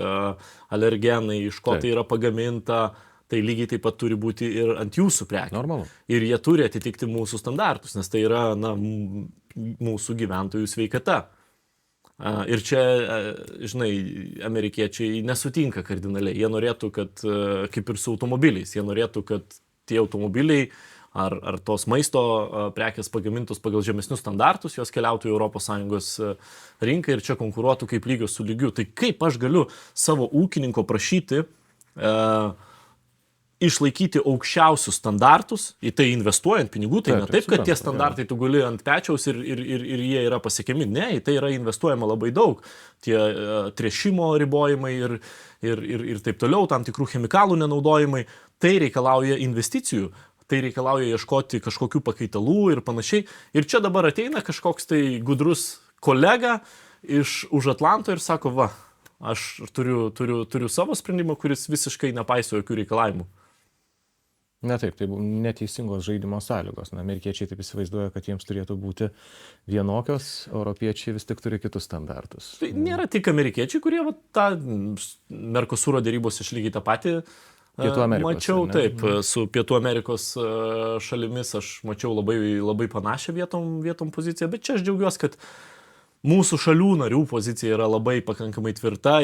alergenai, iš ko tai yra pagaminta, tai lygiai taip pat turi būti ir ant jūsų prekių. Normalu. Ir jie turi atitikti mūsų standartus, nes tai yra mūsų gyventojų sveikata. Ir čia, žinai, amerikiečiai nesutinka kardinaliai. Jie norėtų, kad, kaip ir su automobiliais, jie norėtų, kad tie automobiliai ar tos maisto prekės pagamintos pagal žemesnius standartus, jos keliautų į ES rinką ir čia konkuruotų kaip lygios su lygiu. Tai kaip aš galiu savo ūkininko prašyti išlaikyti aukščiausius standartus, į tai investuojant pinigų, tai ne taip, kad tie standartai tu guli ant pečiaus ir jie yra pasiekiami. Ne, į tai yra investuojama labai daug. Tie tręšimo ribojimai ir taip toliau, tam tikrų chemikalų nenaudojimai, tai reikalauja investicijų. Tai reikalauja ieškoti kažkokių pakaitalų ir panašiai. Ir čia dabar ateina kažkoks tai gudrus kolega už Atlanto ir sako, aš turiu savo sprendimą, kuris visiškai nepaiso jokių reikalavimų. Ne taip, tai neteisingos žaidimo sąlygos. Amerikiečiai taip įsivaizduoja, kad jiems turėtų būti vienokios, europiečiai vis tik turi kitus standartus. Tai nėra tik amerikiečiai, kurie tą Mercosuro dėrybos išlygiai tą patį mačiau, taip, su Pietų Amerikos šalimis aš mačiau labai panašią vietom poziciją, bet čia aš džiaugiuosi, kad mūsų šalių narių pozicija yra labai pakankamai tvirta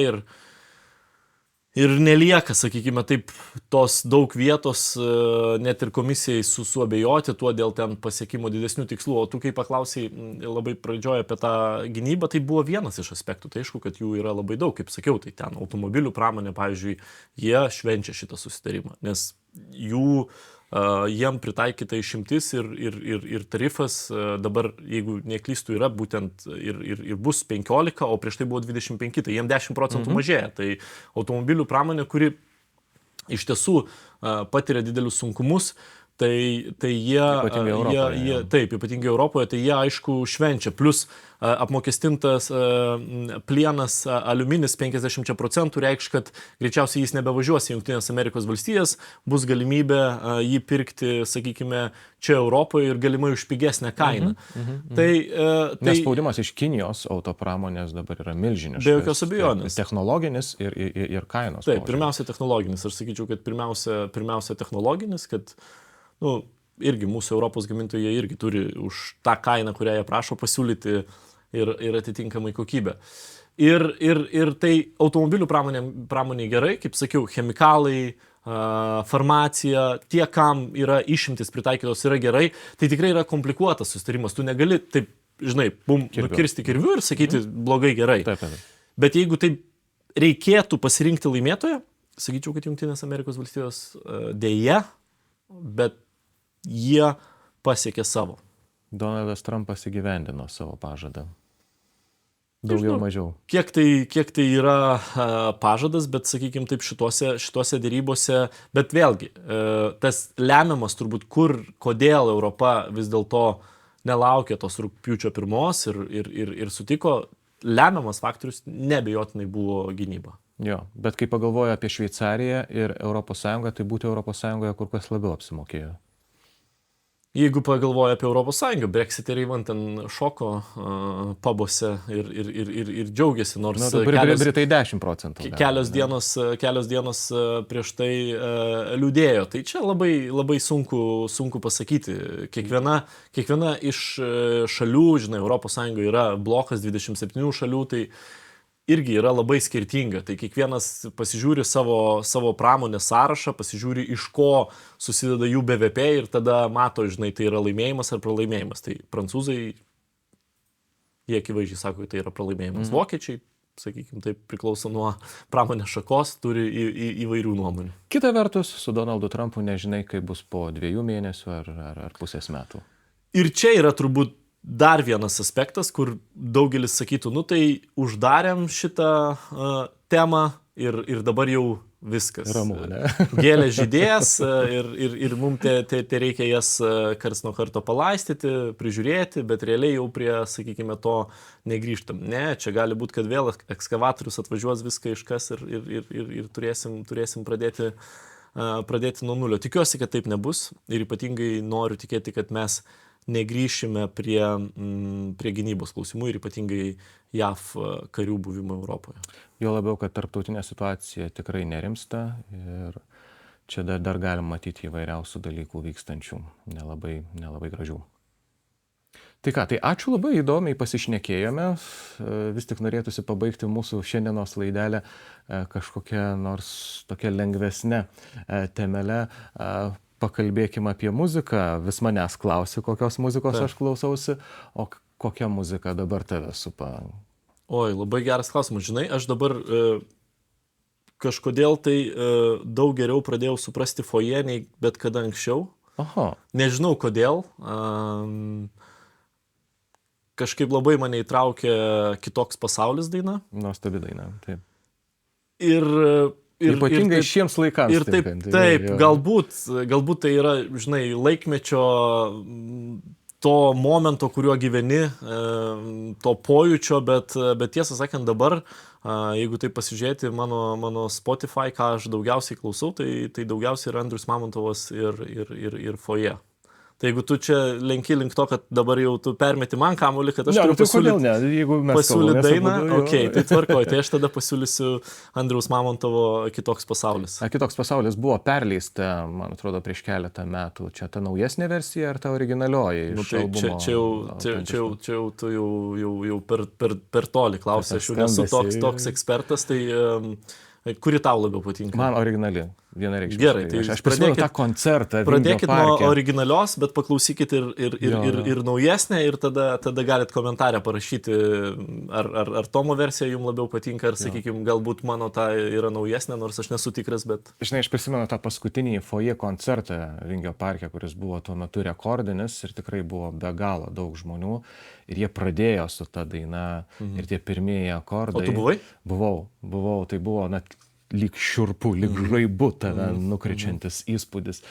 ir nelieka, sakykime, taip, tos daug vietos net ir komisijai suabejoti tuo dėl ten pasiekimo didesnių tikslų. O tu, kai paklausai labai pradžioje apie tą gynybą, tai buvo vienas iš aspektų. Tai aišku, kad jų yra labai daug, kaip sakiau, tai ten automobilių pramonė, pavyzdžiui, jie švenčia šitą susitarimą, nes jiem pritaikyta išimtis ir tarifas dabar, jeigu neklystu, yra būtent ir bus 15, o prieš tai buvo 25, tai jiem 10% mažėja. Tai automobilių pramonė, kuri iš tiesų patiria didelius sunkumus, tai jie, Ypatingai Europoje, jie jo. taip, ypatingai Europoje, tai jie aišku švenčia. Plus apmokestintas plienas, aliuminis 50% reikš, kad greičiausiai jis nebevažiuos į Jungtinės Amerikos valstijas, bus galimybė jį pirkti, sakykime, čia Europoje ir galimai už pigesnę kainą. Nes spaudimas iš Kinijos autopramonės dabar yra milžiniškas. Be jokios abejonės. Technologinis ir kainos. Taip, požiūriu. pirmiausia technologinis. Aš sakyčiau, kad pirmiausia technologinis, kad irgi mūsų Europos gamintojai irgi turi už tą kainą, kurią jie prašo, pasiūlyti ir atitinkamai kokybę. Ir tai automobilių pramoniai gerai, kaip sakiau, chemikalai, farmacija, tie, kam yra išimtis pritaikytos, yra gerai. Tai tikrai yra komplikuotas susitarimas. Tu negali taip, žinai, nukirsti kirviu ir sakyti blogai gerai. Taip. Bet jeigu taip reikėtų pasirinkti laimėtoją, sakyčiau, kad Jungtinės Amerikos valstijos dėja, bet jie pasiekė savo. Donaldas Trumpas įgyvendino savo pažadą. Daugiau mažiau. Kiek tai yra pažadas, bet sakykime taip šituose dėrybose, bet vėlgi, tas lemiamas turbūt kodėl Europa vis dėlto nelaukė tos rugpjūčio 1 ir sutiko, lemiamas faktorius neabejotinai buvo gynyba. Jo, bet kai pagalvoju apie Šveicariją ir ES, tai būti ES kur kas labiau apsimokėjo. Jeigu pagalvoja apie ES, breksiteriai man ten šoko pabose ir džiaugiasi, nors Britai 10%. Kelios dienos prieš tai liūdėjo. Tai čia labai sunku pasakyti. Kiekviena iš šalių, žinai, ES yra blokas 27 šalių, tai irgi yra labai skirtinga. Tai kiekvienas pasižiūri savo pramonės sąrašą, pasižiūri iš ko susideda jų BVP ir tada mato, žinai, tai yra laimėjimas ar pralaimėjimas. Tai prancūzai, jie akivaizdžiai sako, tai yra pralaimėjimas. Vokiečiai, sakykime, tai priklauso nuo pramonės šakos, turi įvairių nuomonių. Kita vertus, su Donaldu Trumpu nežinai, kaip bus po 2 mėnesių ar pusės metų. Ir čia yra turbūt dar vienas aspektas, kur daugelis sakytų, tai uždarėm šitą temą ir dabar jau viskas. Ramu, ne? Gėlės žydės ir mums te reikia jas karts nuo karto palaistyti, prižiūrėti, bet realiai jau prie, sakykime, to negrįžtam. Ne, čia gali būti, kad vėl ekskavatorius atvažiuos viską iškas ir turėsim pradėti nuo nulio. Tikiuosi, kad taip nebus ir ypatingai noriu tikėti, kad mes negrįšime prie gynybos klausimų ir ypatingai JAV karių buvimo Europoje. Jo labiau, kad tarptautinė situacija tikrai nerimsta ir čia dar galim matyti įvairiausių dalykų vykstančių, nelabai gražių. Tai ką, tai ačiū labai, įdomiai pasišnekėjome, vis tik norėtųsi pabaigti mūsų šiandienos laidelę kažkokią nors tokia lengvesnė temelė. Pakalbėkime apie muziką. Vis manęs klausi, kokios muzikos aš klausausi, o kokia muzika dabar tave supa? Oi, labai geras klausimas. Žinai, aš dabar kažkodėl tai daug geriau pradėjau suprasti Foje nei bet kada anksčiau. Aha. Nežinau kodėl. Kažkaip labai mane įtraukė Kitoks pasaulis daina. Nuostabi daina, taip. Ypatingai šiems laikams. Ir taip, galbūt tai yra, žinai, laikmečio to momento, kuriuo gyveni, to pojūčio, bet tiesą sakant dabar, jeigu tai pasižiūrėti mano Spotify, ką aš daugiausiai klausau, tai daugiausiai yra Andrius Mamontovas ir Foje. Tai jeigu tu čia lenki link to, kad dabar jau tu permeti man kamuolį, kad aš turiu pasiūlyti dainą, tai tvarkoj, tai aš tada pasiūlysiu Andriaus Mamontovo Kitoks pasaulis. Kitoks pasaulis buvo perleista, man atrodo, prieš keletą metų. Čia ta naujesnė versija ar ta originalioji iš albumo? Čia jau tu jau per toli klausai, aš jau nesu toks ekspertas, tai kuri tau labiau patinka? Man originali, vienareikšmiškai. Gerai, tai aš prisimenu tą koncertą. Pradėkit nuo originalios, bet paklausykit ir naujesnę ir tada galit komentarę parašyti, ar Tomo versija jums labiau patinka, ar, sakykime, galbūt mano ta yra naujesnė, nors aš nesu tikras, bet... Žinai, aš prisimenu tą paskutinį Foje koncertą Vingio parke, kuris buvo tuo metu rekordinis ir tikrai buvo be galo daug žmonių ir jie pradėjo su ta daina ir tie pirmieji akordai. O tu buvai? Buvau, tai buvo lyg šiurpu, lyg žaibu tave nukrečiantis įspūdis.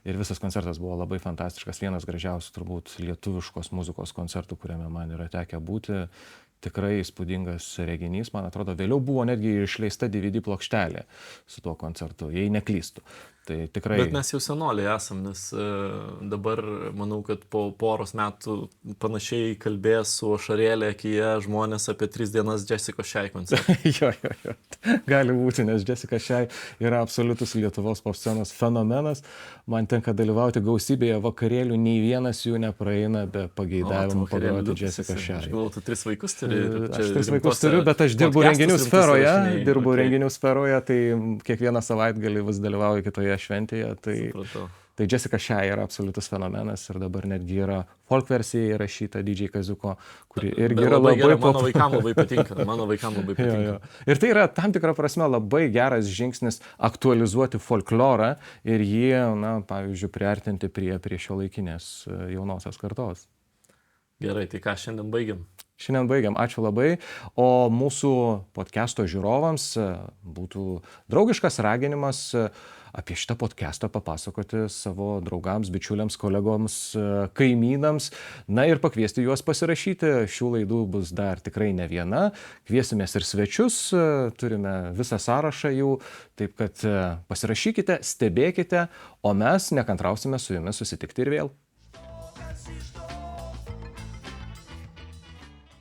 ir visas koncertas buvo labai fantastiškas, vienas gražiausių turbūt lietuviškos muzikos koncertų, kuriame man yra tekę būti. Tikrai įspūdingas reginys, man atrodo, vėliau buvo netgi išleista DVD plokštelė su tuo koncertu, jei neklystu. Tai tikrai... Bet mes jau senoliai esam, nes dabar manau, kad po poros metų panašiai kalbės su ašarėlė akyje žmonės apie 3 dienas Jessica Shai koncertą. Jo. Gali būti, nes Jessica Shai yra absoliutus Lietuvos pop scenos fenomenas. Man tenka dalyvauti gausybėje vakarėlių, nei vienas jų nepraeina be pageidavimų pagroti Jessica Shai. Aš galvoju, tu 3 vaikus turi. Aš 3 vaikus turiu, bet aš dirbu renginių sferoje, tai kiekvieną savaitgalį vis dalyvauju kitoje šventėje. Tai Jessica Shai yra absoliutus fenomenas ir dabar netgi yra folk versija įrašyta DJ Kaziuko, kuri irgi yra labai mano vaikams labai patinka. Jo. Ir tai yra tam tikrą prasme labai geras žingsnis aktualizuoti folklorą ir jį, pavyzdžiui, priartinti prie šiuolaikinės jaunosios kartos. Gerai, tai ką, šiandien baigiam. Ačiū labai. O mūsų podcast'o žiūrovams būtų draugiškas raginimas apie šitą podcast'ą papasakoti savo draugams, bičiuliams, kolegoms, kaimynams, ir pakviesti juos pasirašyti. Šių laidų bus dar tikrai ne viena. Kviesimės ir svečius, turime visą sąrašą jų, taip kad pasirašykite, stebėkite, o mes nekantrausime su jumis susitikti ir vėl.